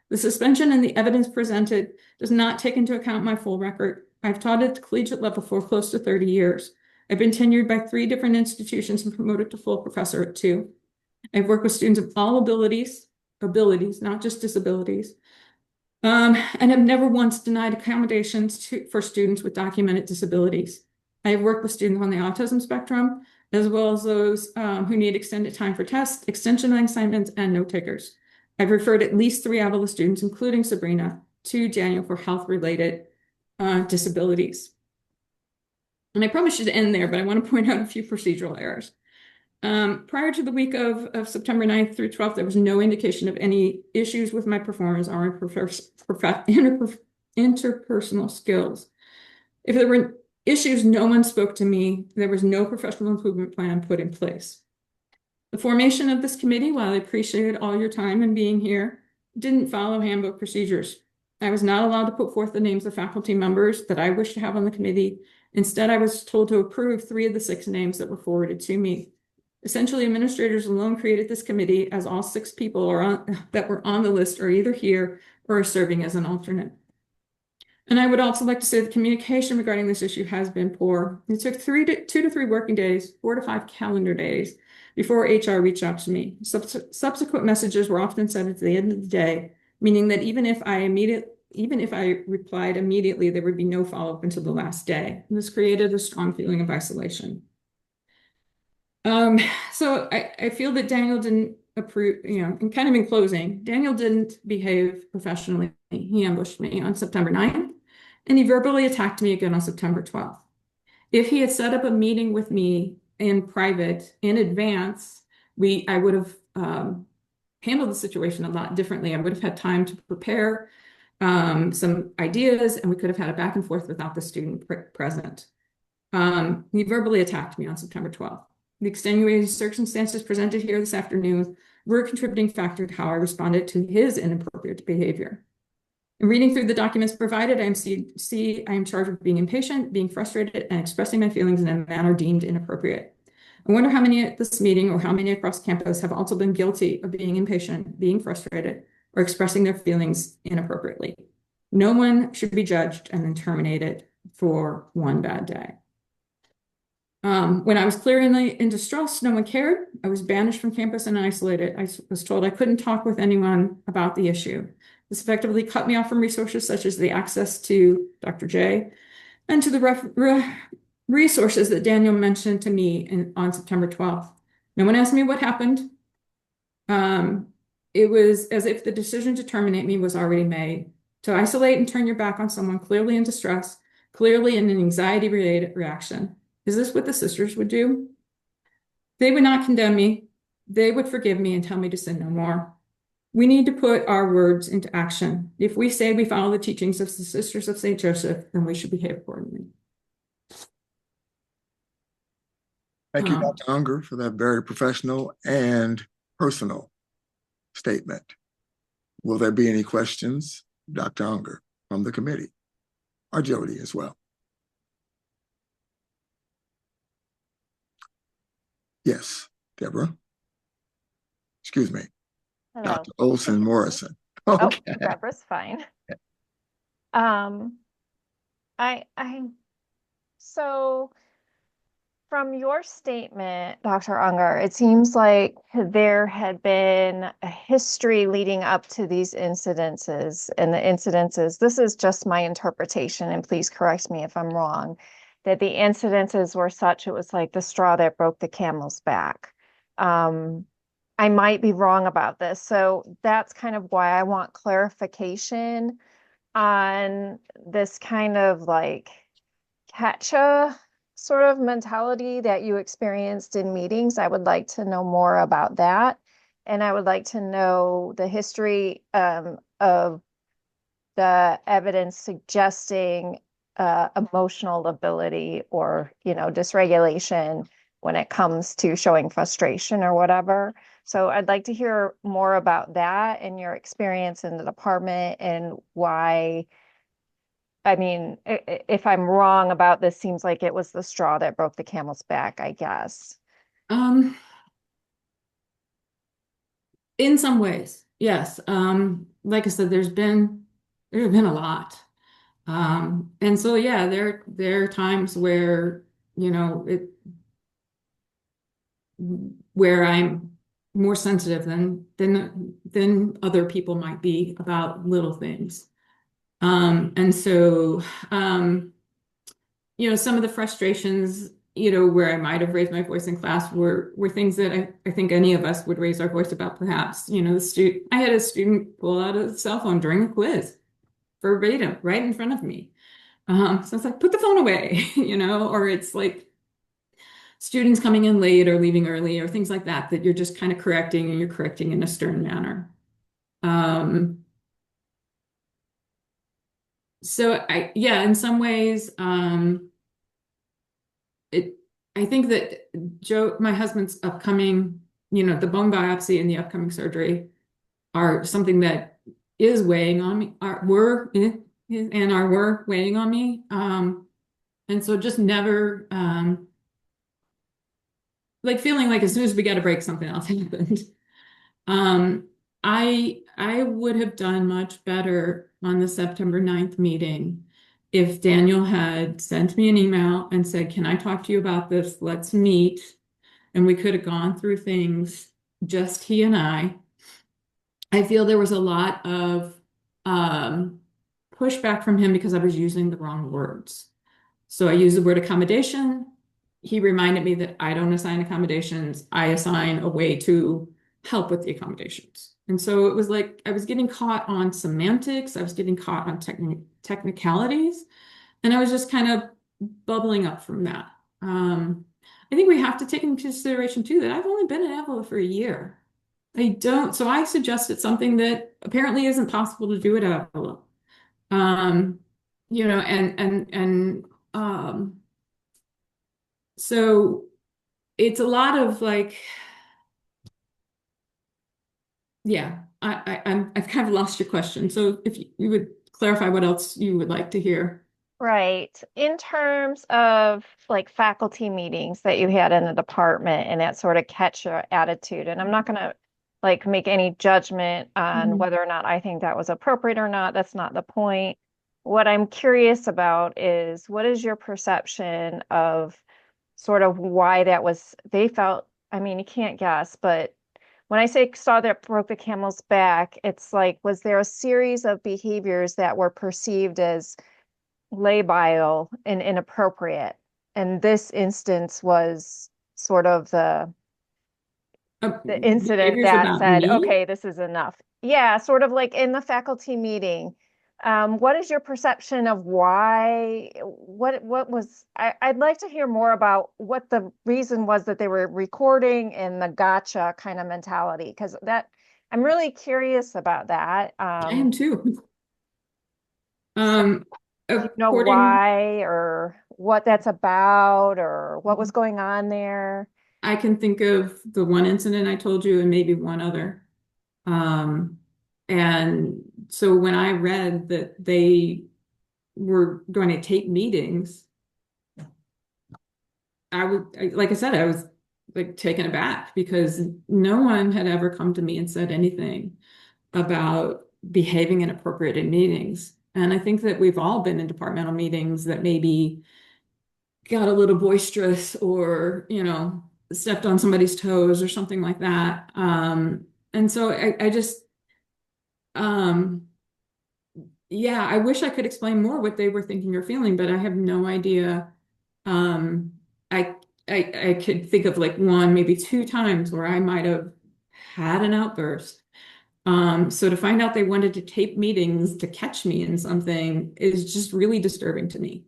The suspension and the evidence presented does not take into account my full record. I've taught at the collegiate level for close to 30 years. I've been tenured by 3 different institutions and promoted to full professor at 2. I've worked with students of all abilities, not just disabilities, and have never once denied accommodations for students with documented disabilities. I have worked with students on the autism spectrum, as well as those who need extended time for tests, extension assignments, and note takers. I've referred at least 3 Avila students, including Sabrina, to Daniel for health-related disabilities. And I probably should end there, but I want to point out a few procedural errors. Prior to the week of September 9th through 12th, there was no indication of any issues with my performance or interpersonal skills. If there were issues, no one spoke to me. There was no professional improvement plan put in place. The formation of this committee, while I appreciated all your time and being here, didn't follow handbook procedures. I was not allowed to put forth the names of faculty members that I wish to have on the committee. Instead, I was told to approve 3 of the 6 names that were forwarded to me. Essentially, administrators alone created this committee, as all 6 people that were on the list are either here or are serving as an alternate. And I would also like to say the communication regarding this issue has been poor. It took 2 to 3 working days, 4 to 5 calendar days before HR reached out to me. Subsequent messages were often sent at the end of the day, meaning that even if I immediately even if I replied immediately, there would be no follow-up until the last day. And this created a strong feeling of isolation. So I feel that Daniel didn't approve, and kind of in closing, Daniel didn't behave professionally. He ambushed me on September 9th, and he verbally attacked me again on September 12th. If he had set up a meeting with me in private in advance, I would have handled the situation a lot differently. I would have had time to prepare some ideas, and we could have had a back and forth without the student present. He verbally attacked me on September 12th. The extenuating circumstances presented here this afternoon were a contributing factor to how I responded to his inappropriate behavior. In reading through the documents provided, I am charged with being impatient, being frustrated, and expressing my feelings in a manner deemed inappropriate. I wonder how many at this meeting or how many across campus have also been guilty of being impatient, being frustrated, or expressing their feelings inappropriately. No one should be judged and then terminated for one bad day. When I was clearly in distress, no one cared. I was banished from campus and isolated. I was told I couldn't talk with anyone about the issue. This effectively cut me off from resources such as the access to Dr. J and to the resources that Daniel mentioned to me on September 12th. No one asked me what happened. It was as if the decision to terminate me was already made. To isolate and turn your back on someone clearly in distress, clearly in an anxiety-related reaction. Is this what the sisters would do? They would not condemn me. They would forgive me and tell me to sin no more. We need to put our words into action. If we say we follow the teachings of the Sisters of St. Joseph, then we should behave accordingly. Thank you, Dr. Unger, for that very professional and personal statement. Will there be any questions, Dr. Unger, from the committee, or Jody as well? Yes, Deborah. Excuse me. Hello. Dr. Olson Morrison. Oh, Okay. Deborah's fine. So from your statement, Dr. Unger, it seems like there had been a history leading up to these incidences, and the incidences, this is just my interpretation, and please correct me if I'm wrong, that the incidences were such, it was like the straw that broke the camel's back. I might be wrong about this. So that's kind of why I want clarification on this kind of like catch-a sort of mentality that you experienced in meetings. I would like to know more about that. And I would like to know the history of the evidence suggesting emotional ability or, dysregulation when it comes to showing frustration or whatever. So I'd like to hear more about that and your experience in the department and why. I mean, if I'm wrong about this, seems like it was the straw that broke the camel's back, I guess. In some ways, yes. Like I said, there's been a lot. And so yeah, there are times where, where I'm more sensitive than other people might be about little things. And so, some of the frustrations, where I might have raised my voice in class were things that I think any of us would raise our voice about, perhaps. I had a student pull out a cell phone during a quiz, verbatim, right in front of me. So it's like, put the phone away, or it's like students coming in late or leaving early or things like that you're just kind of correcting, and you're correcting in a stern manner. So in some ways, I think that Joe, my husband's upcoming, the bone biopsy and the upcoming surgery are something that is weighing on me, were weighing on me. And so just never, like feeling like as soon as we got a break, something else happened. I would have done much better on the September 9th meeting if Daniel had sent me an email and said, can I talk to you about this? Let's meet. And we could have gone through things, just he and I. I feel there was a lot of pushback from him because I was using the wrong words. So I used the word accommodation. He reminded me that I don't assign accommodations. I assign a way to help with the accommodations. And so it was like I was getting caught on semantics. I was getting caught on technicalities. And I was just kind of bubbling up from that. I think we have to take into consideration too that I've only been at Avila for a year. So I suggested something that apparently isn't possible to do at Avila. You know, so it's a lot of like, yeah, I've kind of lost your question. So if you would clarify what else you would like to hear. Right. In terms of like faculty meetings that you had in the department and that sort of catch-your attitude, and I'm not going to like make any judgment on whether or not I think that was appropriate or not. That's not the point. What I'm curious about is what is your perception of sort of why that was, they felt, I mean, you can't guess, but when I say straw that broke the camel's back, it's like, was there a series of behaviors that were perceived as labile and inappropriate? And this instance was sort of the incident Behaviors that about said, me? okay, this is enough. Yeah, sort of like in the faculty meeting. What is your perception of why, what was, I'd like to hear more about what the reason was that they were recording and the gotcha kind of mentality, because that, I'm really curious about that. I am too. Do you know why or what that's about or what was going on there? I can think of the one incident I told you and maybe one other. And so when I read that they were going to take meetings, like I said, I was like taken aback because no one had ever come to me and said anything about behaving inappropriate in meetings. And I think that we've all been in departmental meetings that maybe got a little boisterous or, you know, stepped on somebody's toes or something like that. And so I just, yeah, I wish I could explain more what they were thinking or feeling, but I have no idea. Um, I, I could think of like one, maybe two times where I might have had an outburst. So to find out they wanted to tape meetings to catch me in something is just really disturbing to me.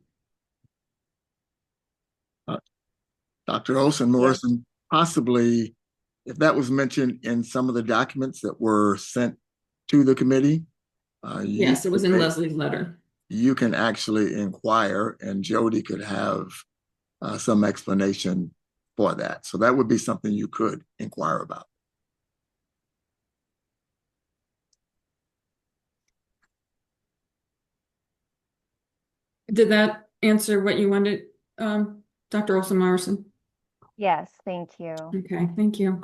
Dr. Olson Morrison, possibly if that was mentioned in some of the documents that were sent to the committee. Yes, it was in Leslie's letter. You can actually inquire and Jody could have some explanation for that. So that would be something you could inquire about. Did that answer what you wanted, Dr. Olson Morrison? Yes, thank you. Okay, thank you.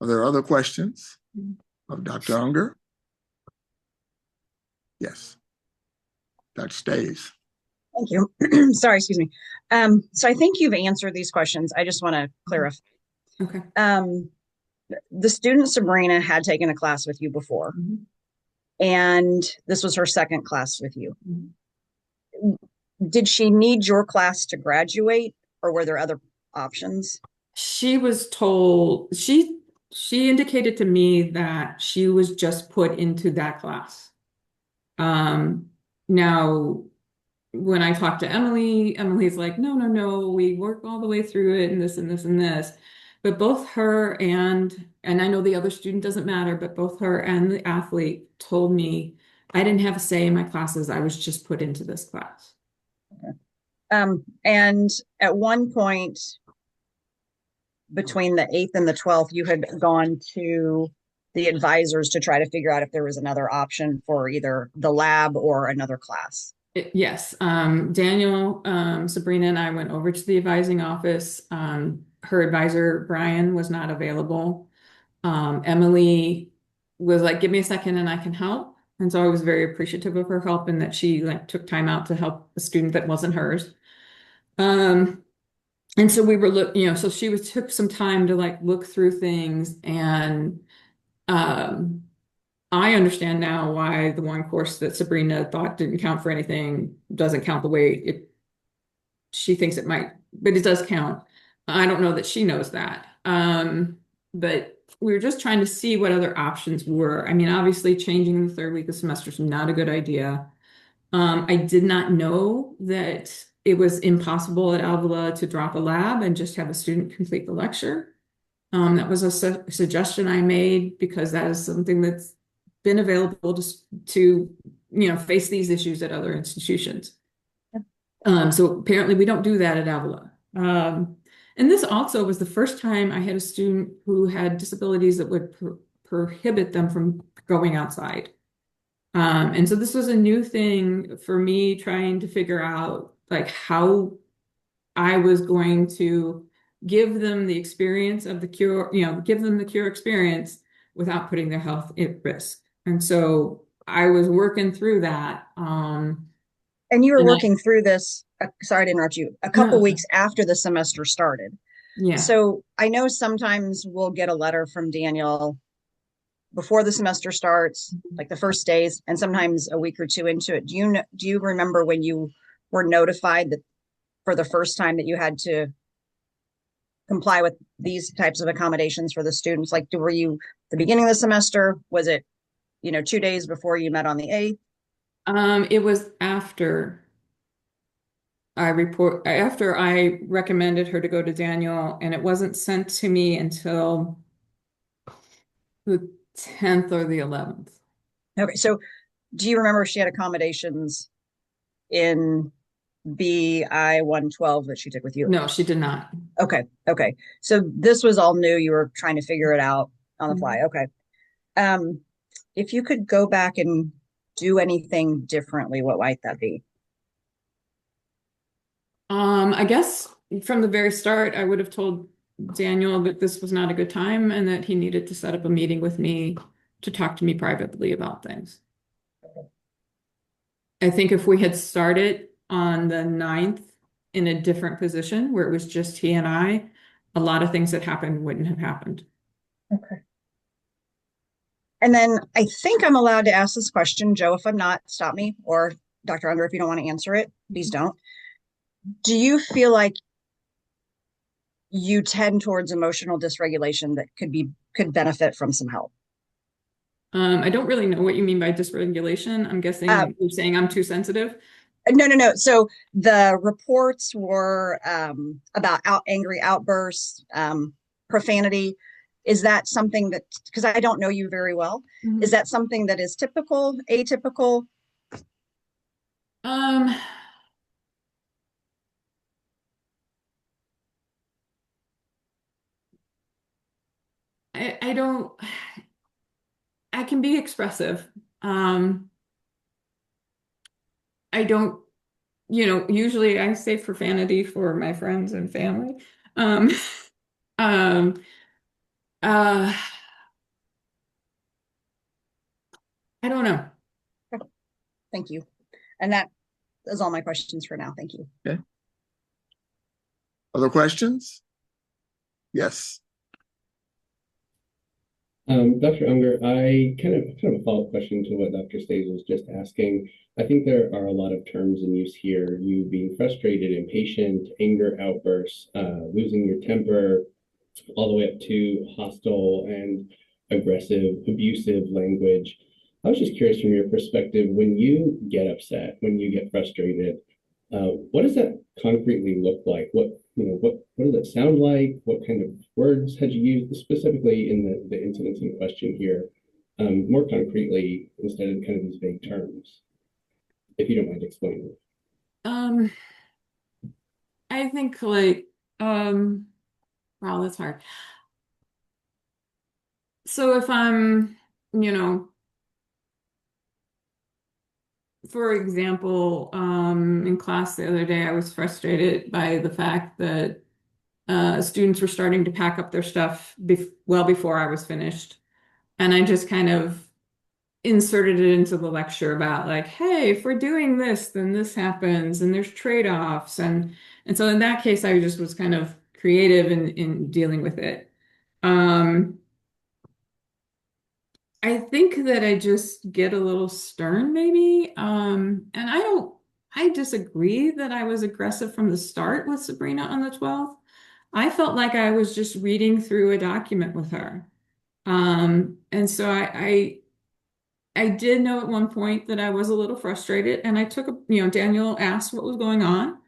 Are there other questions of Dr. Unger? Yes. That stays. Thank you. Sorry, excuse me. So I think you've answered these questions. I just want to clarify. Okay. The student Sabrina had taken a class with you before, and this was her second class with you. Did she need your class to graduate, or were there other options? She was told, she indicated to me that she was just put into that class. Now, when I talked to Emily, Emily's like, no, we work all the way through it and this and this and this. But both her and I know the other student doesn't matter, but both her and the athlete told me I didn't have a say in my classes. I was just put into this class. Okay. And at one point between the 8th and the 12th, you had gone to the advisors to try to figure out if there was another option for either the lab or another class. Yes. Daniel, Sabrina, and I went over to the advising office. Her advisor, Brian, was not available. Emily was like, give me a second and I can help. And so I was very appreciative of her help and that she like took time out to help a student that wasn't hers. And so we were so she took some time to like look through things and I understand now why the one course that Sabrina thought didn't count for anything doesn't count the way she thinks it might, but it does count. I don't know that she knows that. But we were just trying to see what other options were. I mean, obviously changing the third week of semester is not a good idea. I did not know that it was impossible at Avila to drop a lab and just have a student complete the lecture. That was a suggestion I made because that is something that's been available to face these issues at other institutions. So apparently we don't do that at Avila. And this also was the first time I had a student who had disabilities that would prohibit them from going outside. And so this was a new thing for me, trying to figure out like how I was going to give them the experience of the cure, give them the cure experience without putting their health at risk. And so I was working through that. And you were And working through this, sorry to interrupt you, a couple No. weeks after the semester started. Yeah. So I know sometimes we'll get a letter from Daniel before the semester starts, like the first days, and sometimes a week or two into it. Do you remember when you were notified that for the first time that you had to comply with these types of accommodations for the students? Like, were you the beginning of the semester? Was it, 2 days before you met on the 8th? It was after I recommended her to go to Daniel, and it wasn't sent to me until the 10th or the 11th. Okay, so do you remember if she had accommodations in BI 112 that she took with you? No, she did not. Okay. So this was all new. You were trying to figure it out on the fly. Okay. If you could go back and do anything differently, what might that be? I guess from the very start, I would have told Daniel that this was not a good time and that he needed to set up a meeting with me to talk to me privately about things. I think if we had started on the 9th in a different position where it was just he and I, a lot of things that happened wouldn't have happened. Okay. And then I think I'm allowed to ask this question, Joe. If I'm not, stop me, or Dr. Unger, if you don't want to answer it, please don't. Do you feel like you tend towards emotional dysregulation that could benefit from some help? I don't really know what you mean by dysregulation. I'm guessing you're saying I'm too sensitive. No. So the reports were about angry outbursts, profanity. Is that something that, because I don't know you very well, is that something that is typical, atypical? I don't, I can be expressive. I don't, usually I say profanity for my friends and family. Um, um, uh, I don't know. Thank you. And that is all my questions for now. Thank you. Okay. Other questions? Yes. Dr. Unger, I kind of a follow-up question to what Dr. Stays was just asking. I think there are a lot of terms in use here. You being frustrated, impatient, anger outbursts, losing your temper, all the way up to hostile and aggressive, abusive language. I was just curious from your perspective, when you get upset, when you get frustrated, what does that concretely look like? What does it sound like? What kind of words had you used specifically in the incidents in question here? More concretely, instead of kind of these vague terms, if you don't mind explaining. I think wow, that's hard. So if I'm, for example, in class the other day, I was frustrated by the fact that students were starting to pack up their stuff well before I was finished. And I just kind of inserted it into the lecture about like, hey, if we're doing this, then this happens, and there's trade-offs. And so in that case, I just was kind of creative in dealing with it. I think that I just get a little stern, maybe. And I disagree that I was aggressive from the start with Sabrina on the 12th. I felt like I was just reading through a document with her. And so I did know at one point that I was a little frustrated, and I took Daniel asked what was going on,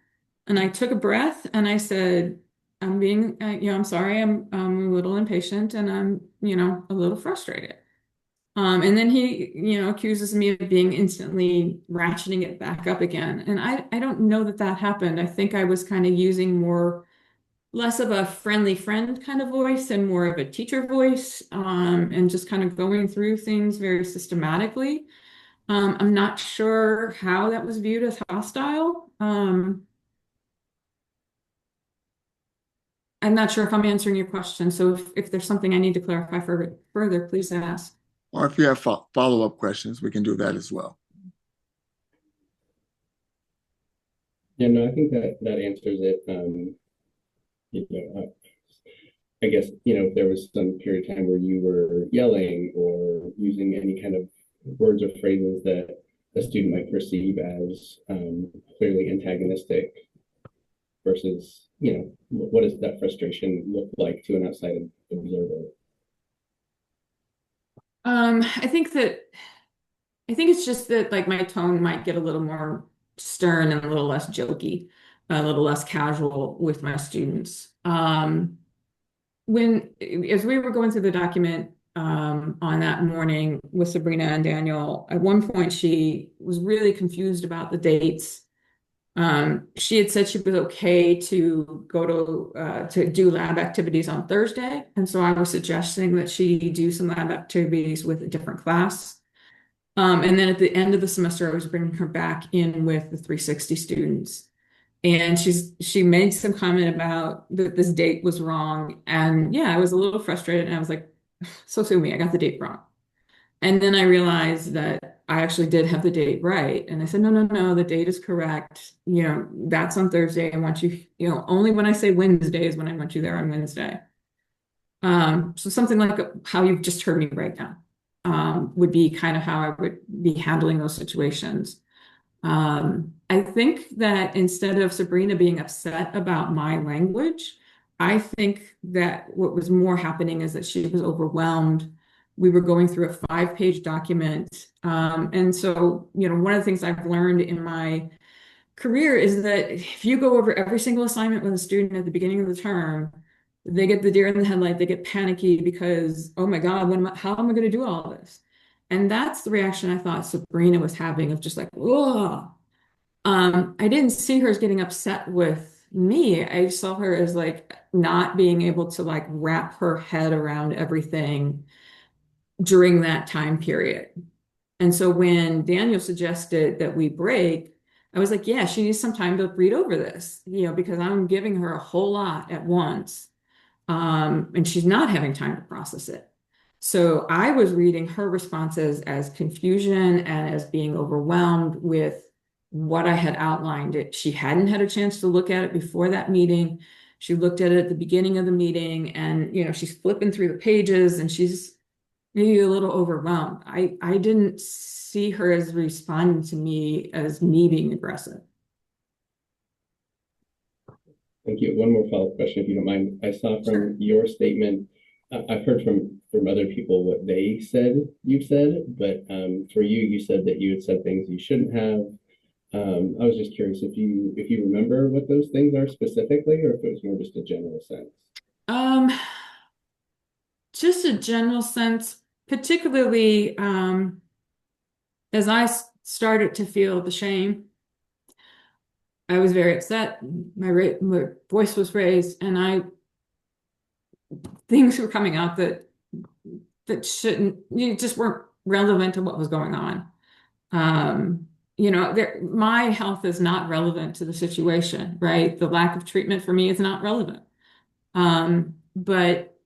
and I took a breath and I said, I'm sorry, I'm a little impatient and I'm, a little frustrated. And then he, accuses me of being instantly ratcheting it back up again. And I don't know that that happened. I think I was kind of using less of a friendly friend kind of voice and more of a teacher voice, and just kind of going through things very systematically. I'm not sure how that was viewed as hostile. I'm not sure if I'm answering your question. So if there's something I need to clarify further, please ask. Or if you have follow-up questions, we can do that as well. Yeah, no, I think that answers it. I guess, if there was some period of time where you were yelling or using any kind of words or phrases that a student might perceive as clearly antagonistic versus, what does that frustration look like to an outside observer? I think it's just that like my tone might get a little more stern and a little less jokey, a little less casual with my students. As we were going through the document on that morning with Sabrina and Daniel, at one point she was really confused about the dates. She had said she was okay to go to do lab activities on Thursday, and so I was suggesting that she do some lab activities with a different class. And then at the end of the semester, I was bringing her back in with the 360 students. And she made some comment about that this date was wrong. And yeah, I was a little frustrated and I was like, so sue me, I got the date wrong. And then I realized that I actually did have the date right. And I said, no, no, no, the date is correct. That's on Thursday. I want you, only when I say Wednesday is when I want you there on Wednesday. So something like how you've just heard me right now, would be kind of how I would be handling those situations. I think that instead of Sabrina being upset about my language, I think that what was more happening is that she was overwhelmed. We were going through a 5-page document. And so, one of the things I've learned in my career is that if you go over every single assignment with a student at the beginning of the term, they get the deer in the headlight, they get panicky because, oh my God, how am I going to do all this? And that's the reaction I thought Sabrina was having of just like, whoa. I didn't see her as getting upset with me. I saw her as like not being able to like wrap her head around everything during that time period. And so when Daniel suggested that we break, I was like, yeah, she needs some time to read over this, because I'm giving her a whole lot at once. And she's not having time to process it. So I was reading her responses as confusion and as being overwhelmed with what I had outlined. She hadn't had a chance to look at it before that meeting. She looked at it at the beginning of the meeting and, she's flipping through the pages and she's maybe a little overwhelmed. I didn't see her as responding to me as me being aggressive. Thank you. One more follow-up question, if you don't mind. I saw from your statement, I've heard from other people what they said you said, but for you, you said that you had said things you shouldn't have. I was just curious if you remember what those things are specifically, or if it was more just a general sense. Just a general sense, particularly as I started to feel the shame. I was very upset. My voice was raised, and things were coming out that shouldn't, just weren't relevant to what was going on. My health is not relevant to the situation, right? The lack of treatment for me is not relevant. But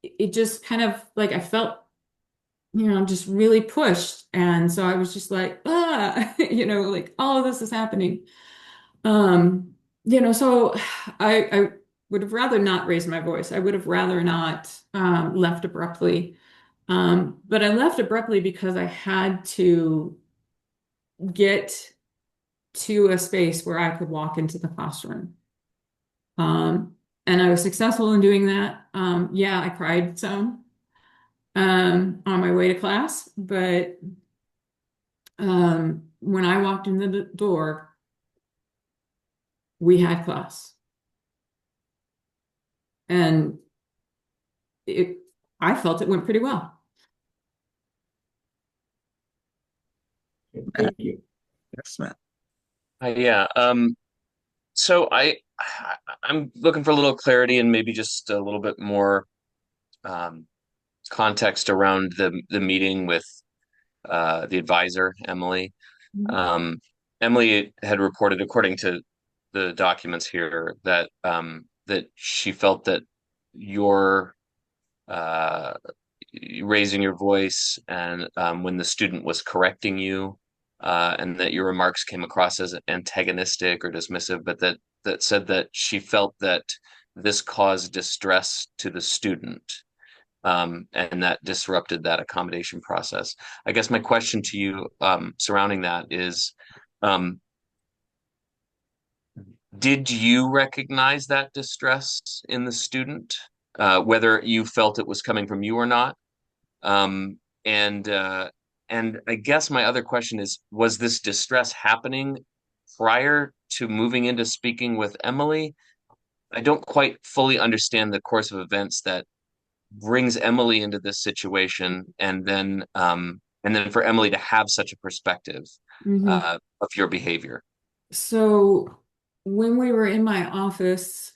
it just kind of like I felt, just really pushed. And so I was just like, like all of this is happening. So I would have rather not raised my voice. I would have rather not left abruptly. But I left abruptly because I had to get to a space where I could walk into the classroom. And I was successful in doing that. Yeah, I cried some on my way to class, but when I walked in the door, we had class. And I felt it went pretty well. Thank you. Yes, ma'am. Yeah. So I'm looking for a little clarity and maybe just a little bit more context around the meeting with the advisor, Emily. Emily had reported, according to the documents here, that that she felt that your raising your voice and when the student was correcting you, and that your remarks came across as antagonistic or dismissive, but that said that she felt that this caused distress to the student, and that disrupted that accommodation process. I guess my question to you surrounding that is, did you recognize that distress in the student, whether you felt it was coming from you or not? Um, and I guess my other question is, was this distress happening prior to moving into speaking with Emily? I don't quite fully understand the course of events that brings Emily into this situation, and then for Emily to have such a perspective of your behavior. So when we were in my office,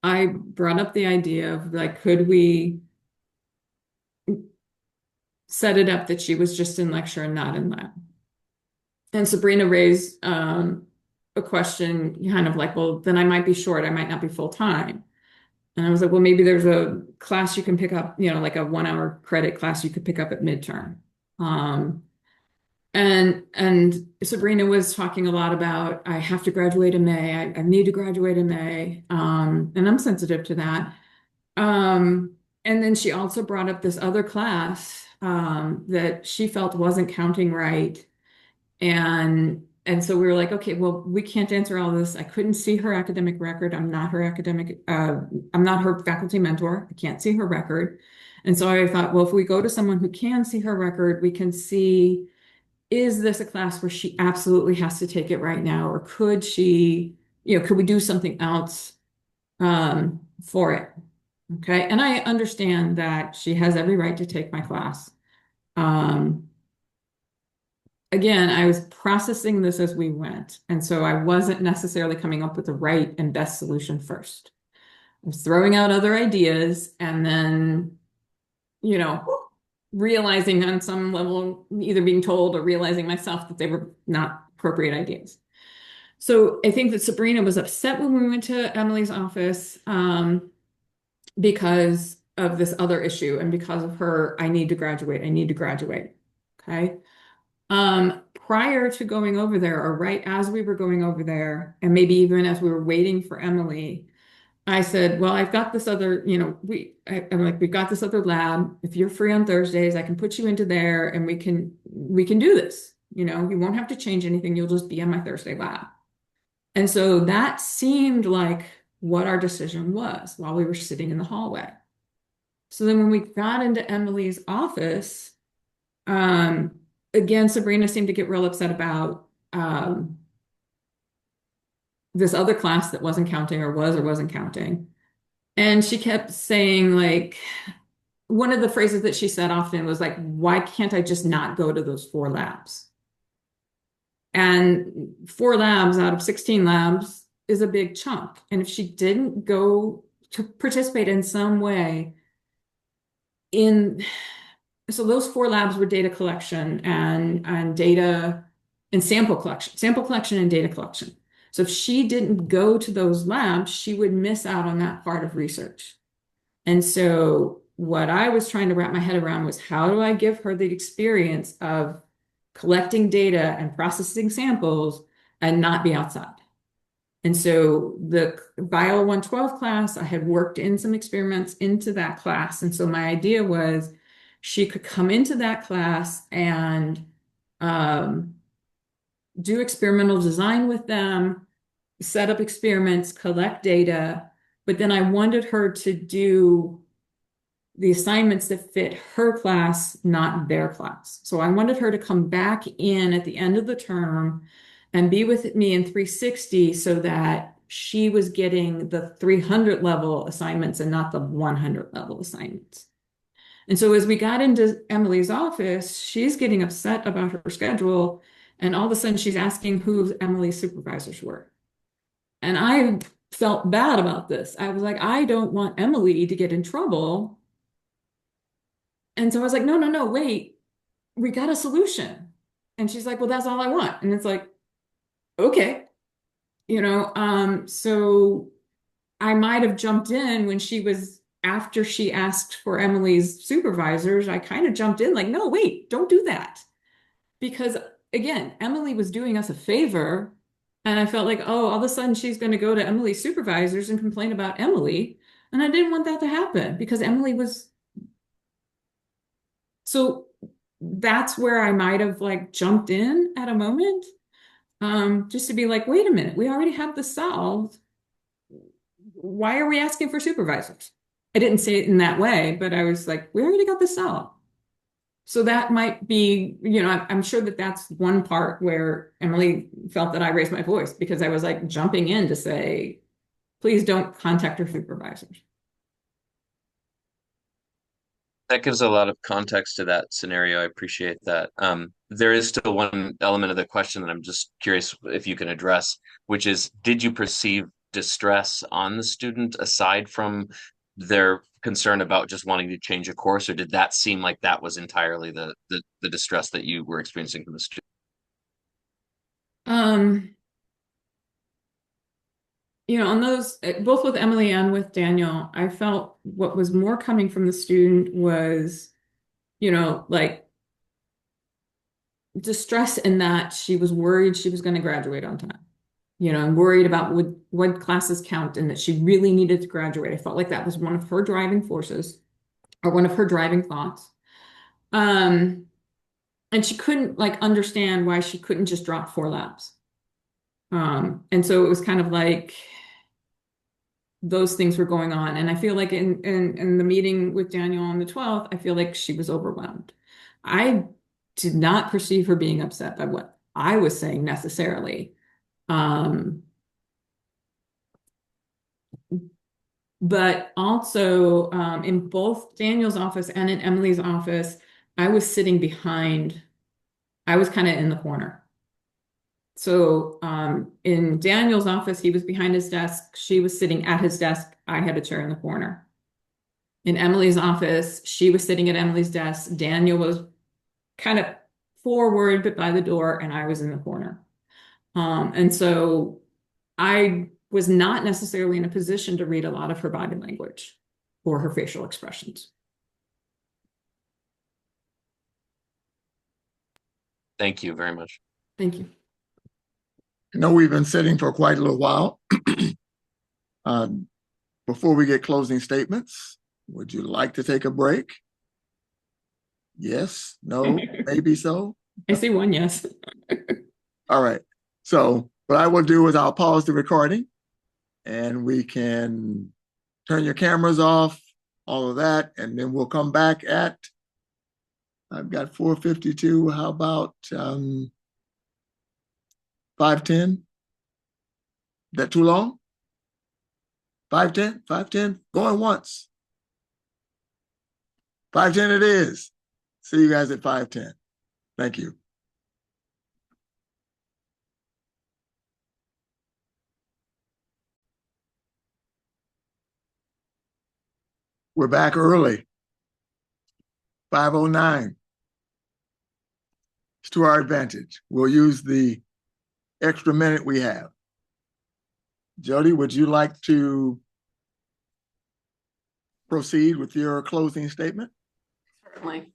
I brought up the idea of like, could we set it up that she was just in lecture and not in lab? And Sabrina raised a question, kind of like, well, then I might be short, I might not be full time. And I was like, well, maybe there's a class you can pick up, like a 1 hour credit class you could pick up at midterm. And Sabrina was talking a lot about, I have to graduate in May. I need to graduate in May. And I'm sensitive to that. And then she also brought up this other class that she felt wasn't counting right. And so we were like, okay, well, we can't answer all this. I couldn't see her academic record. I'm not her faculty mentor. I can't see her record. And so I thought, well, if we go to someone who can see her record, we can see, is this a class where she absolutely has to take it right now? Or could she, could we do something else for it? Okay. And I understand that she has every right to take my class. Again, I was processing this as we went. And so I wasn't necessarily coming up with the right and best solution first. I was throwing out other ideas and then, realizing on some level, either being told or realizing myself that they were not appropriate ideas. So I think that Sabrina was upset when we went to Emily's office because of this other issue and because of her, I need to graduate. Okay. Prior to going over there, or right as we were going over there, and maybe even as we were waiting for Emily, I said, well, I've got this other, I'm like, we've got this other lab. If you're free on Thursdays, I can put you into there and we can do this. You won't have to change anything. You'll just be in my Thursday lab. And so that seemed like what our decision was while we were sitting in the hallway. So then when we got into Emily's office, again, Sabrina seemed to get real upset about this other class that wasn't counting or wasn't counting. And she kept saying, like, one of the phrases that she said often was like, why can't I just not go to those 4 labs? And 4 labs out of 16 labs is a big chunk. And if she didn't go to participate in some way so those 4 labs were data collection and data and sample collection and data collection. So if she didn't go to those labs, she would miss out on that part of research. And so what I was trying to wrap my head around was, how do I give her the experience of collecting data and processing samples and not be outside? And so the Bio 112 class, I had worked in some experiments into that class. And so my idea was she could come into that class and do experimental design with them, set up experiments, collect data, but then I wanted her to do the assignments that fit her class, not their class. So I wanted her to come back in at the end of the term and be with me in 360 so that she was getting the 300 level assignments and not the 100 level assignments. And so as we got into Emily's office, she's getting upset about her schedule. And all of a sudden she's asking who Emily's supervisors were. And I felt bad about this. I was like, I don't want Emily to get in trouble. And so I was like, no, no, no, wait, we got a solution. And she's like, well, that's all I want. And it's like, okay, so I might have jumped in when after she asked for Emily's supervisors, I kind of jumped in like, no, wait, don't do that. Because again, Emily was doing us a favor. And I felt like, oh, all of a sudden she's going to go to Emily's supervisors and complain about Emily. And I didn't want that to happen because Emily was. So that's where I might have like jumped in at a moment, just to be like, wait a minute, we already have this solved. Why are we asking for supervisors? I didn't say it in that way, but I was like, we already got this solved. So that might be, I'm sure that that's one part where Emily felt that I raised my voice because I was like jumping in to say, please don't contact her supervisors. That gives a lot of context to that scenario. I appreciate that. There is still one element of the question that I'm just curious if you can address, which is, did you perceive distress on the student aside from their concern about just wanting to change a course, or did that seem like that was entirely the distress that you were experiencing from the student? On those, both with Emily and with Daniel, I felt what was more coming from the student was, like distress in that she was worried she was going to graduate on time, and worried about what classes count and that she really needed to graduate. I felt like that was one of her driving forces or one of her driving thoughts. And she couldn't like understand why she couldn't just drop 4 labs. And so it was kind of like those things were going on. And I feel like in the meeting with Daniel on the 12th, I feel like she was overwhelmed. I did not perceive her being upset by what I was saying necessarily. But also in both Daniel's office and in Emily's office, I was sitting behind, I was kind of in the corner. So in Daniel's office, he was behind his desk. She was sitting at his desk. I had a chair in the corner. In Emily's office, she was sitting at Emily's desk. Daniel was kind of forward, but by the door, and I was in the corner. And so I was not necessarily in a position to read a lot of her body language or her facial expressions. Thank you very much. Thank you. I know we've been sitting for quite a little while. Before we get closing statements, would you like to take a break? Yes, no, maybe so. I see one yes. All right. So what I will do is I'll pause the recording and we can turn your cameras off, all of that, and then we'll come back at, I've got 4:52. How about 5:10? That too long? 5:10? 5:10? Going once. 5:10 it is. See you guys at 5:10. Thank you. We're back early. 5:09. It's to our advantage. We'll use the extra minute we have. Jody, would you like to proceed with your closing statement? Certainly.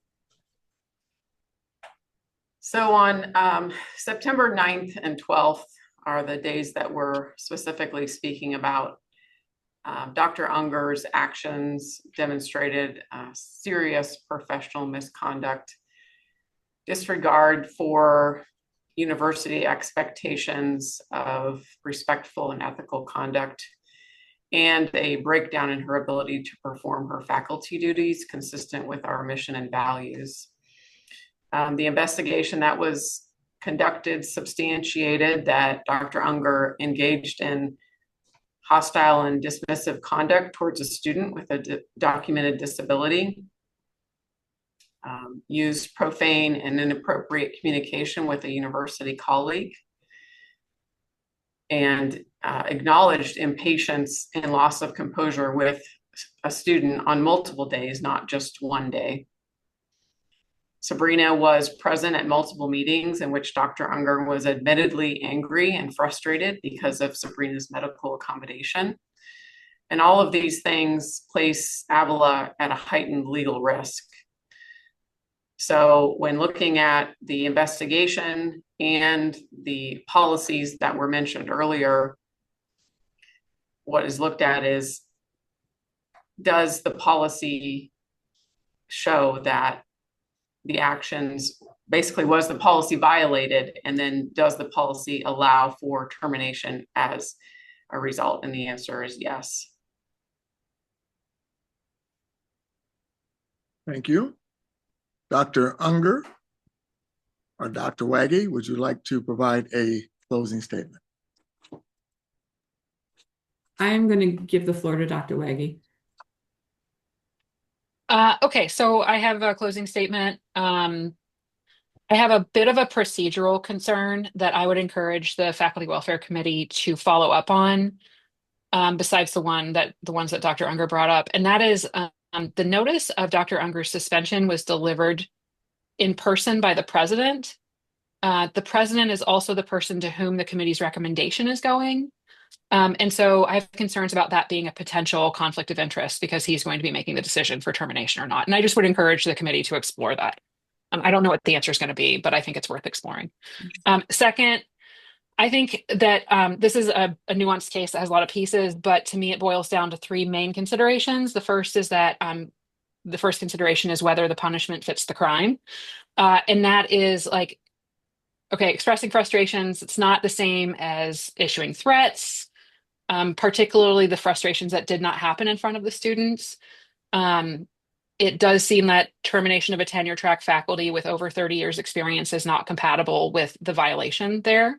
So on September 9th and 12th, are the days that we're specifically speaking about. Dr. Unger's actions demonstrated serious professional misconduct, disregard for university expectations of respectful and ethical conduct, and a breakdown in her ability to perform her faculty duties consistent with our mission and values. The investigation that was conducted substantiated that Dr. Unger engaged in hostile and dismissive conduct towards a student with a documented disability, used profane and inappropriate communication with a university colleague, and acknowledged impatience and loss of composure with a student on multiple days, not just one day. Sabrina was present at multiple meetings in which Dr. Unger was admittedly angry and frustrated because of Sabrina's medical accommodation. And all of these things place Avila at a heightened legal risk. So when looking at the investigation and the policies that were mentioned earlier, what is looked at is, does the policy show that the actions, basically, was the policy violated, and then does the policy allow for termination as a result? And the answer is yes. Thank you. Dr. Unger or Dr. Waggy, would you like to provide a closing statement? I am going to give the floor to Dr. Waggy. Okay, so I have a closing statement. I have a bit of a procedural concern that I would encourage the Faculty Welfare Committee to follow up on, besides the ones that Dr. Unger brought up, and that is the notice of Dr. Unger's suspension was delivered in person by the president. The president is also the person to whom the committee's recommendation is going. And so I have concerns about that being a potential conflict of interest because he's going to be making the decision for termination or not. And I just would encourage the committee to explore that. I don't know what the answer is going to be, but I think it's worth exploring. Second, I think that this is a nuanced case that has a lot of pieces, but to me, it boils down to three main considerations. The first is that the first consideration is whether the punishment fits the crime. And that is like, okay, expressing frustrations, it's not the same as issuing threats, particularly the frustrations that did not happen in front of the students. It does seem that termination of a tenure track faculty with over 30 years experience is not compatible with the violation there.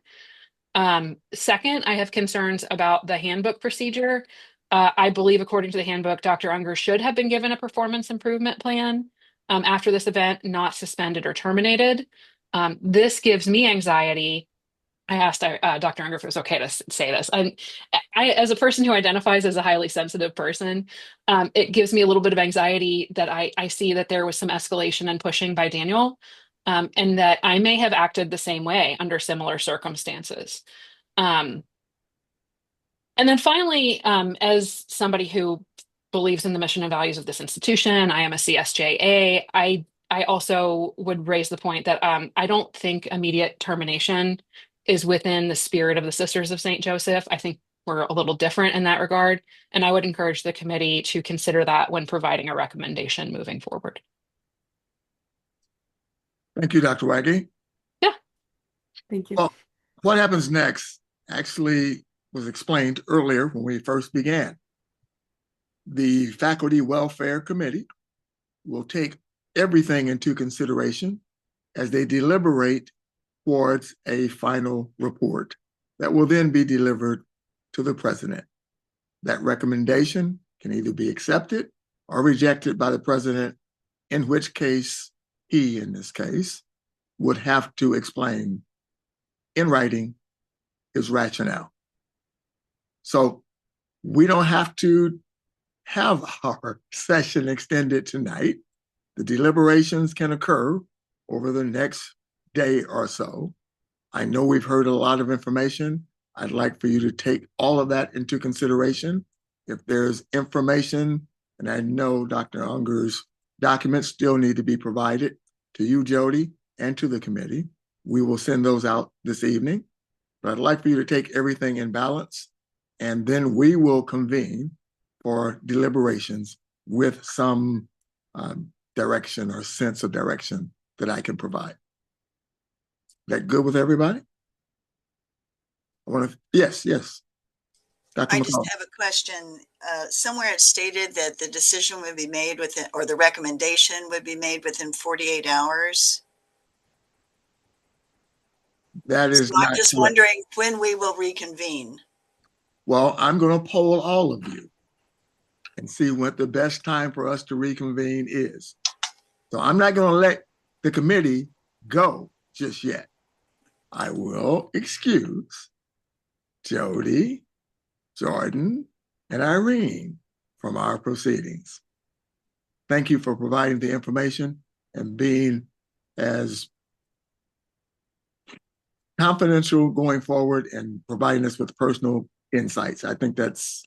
Second, I have concerns about the handbook procedure. I believe, according to the handbook, Dr. Unger should have been given a performance improvement plan after this event, not suspended or terminated. This gives me anxiety. I asked Dr. Unger if it was okay to say this. And I, as a person who identifies as a highly sensitive person, it gives me a little bit of anxiety that I see that there was some escalation and pushing by Daniel, and that I may have acted the same way under similar circumstances. And then finally, as somebody who believes in the mission and values of this institution, I am a CSJA. I also would raise the point that I don't think immediate termination is within the spirit of the Sisters of St. Joseph. I think we're a little different in that regard. And I would encourage the committee to consider that when providing a recommendation moving forward. Thank you, Dr. Waggy. Yeah, thank you. Well, what happens next actually was explained earlier when we first began. The Faculty Welfare Committee will take everything into consideration as they deliberate towards a final report that will then be delivered to the president. That recommendation can either be accepted or rejected by the president, in which case he, in this case, would have to explain in writing his rationale. So we don't have to have our session extended tonight. The deliberations can occur over the next day or so. I know we've heard a lot of information. I'd like for you to take all of that into consideration. If there's information, and I know Dr. Unger's documents still need to be provided to you, Jody, and to the committee, we will send those out this evening. but I'd like for you to take everything in balance, and then we will convene for deliberations with some direction or sense of direction that I can provide. That good with everybody? Yes. Dr. I just McCall. have a question. Somewhere it stated that the decision would be made within, or the recommendation would be made within 48 hours. That is So not I'm just correct. wondering when we will reconvene. Well, I'm going to poll all of you and see what the best time for us to reconvene is. So I'm not going to let the committee go just yet. I will excuse Jody, Jordan, and Irene from our proceedings. Thank you for providing the information and being as confidential going forward and providing us with personal insights. I think that's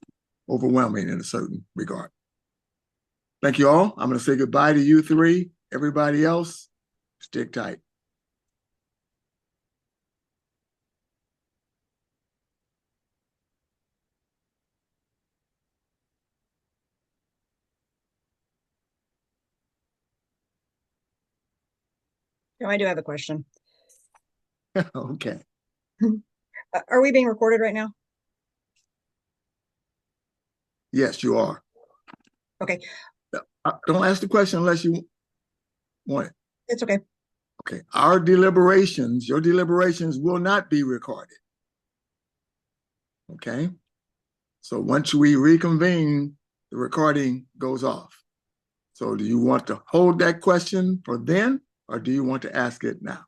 overwhelming in a certain regard. Thank you all. I'm going to say goodbye to you three. Everybody else, stick tight. No, I do have a question. Okay. Are we being recorded right now? Yes, you are. Okay. Don't ask the question unless you want it. It's okay. Okay. Our deliberations, your deliberations will not be recorded. Okay. So once we reconvene, the recording goes off. So do you want to hold that question for then, or do you want to ask it now?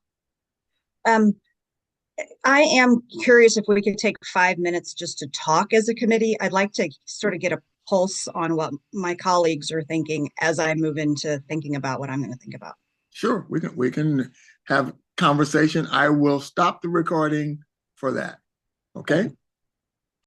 I am curious if we could take 5 minutes just to talk as a committee. I'd like to sort of get a pulse on what my colleagues are thinking as I move into thinking about what I'm going to think about. Sure, we can have conversation. I will stop the recording for that. Okay?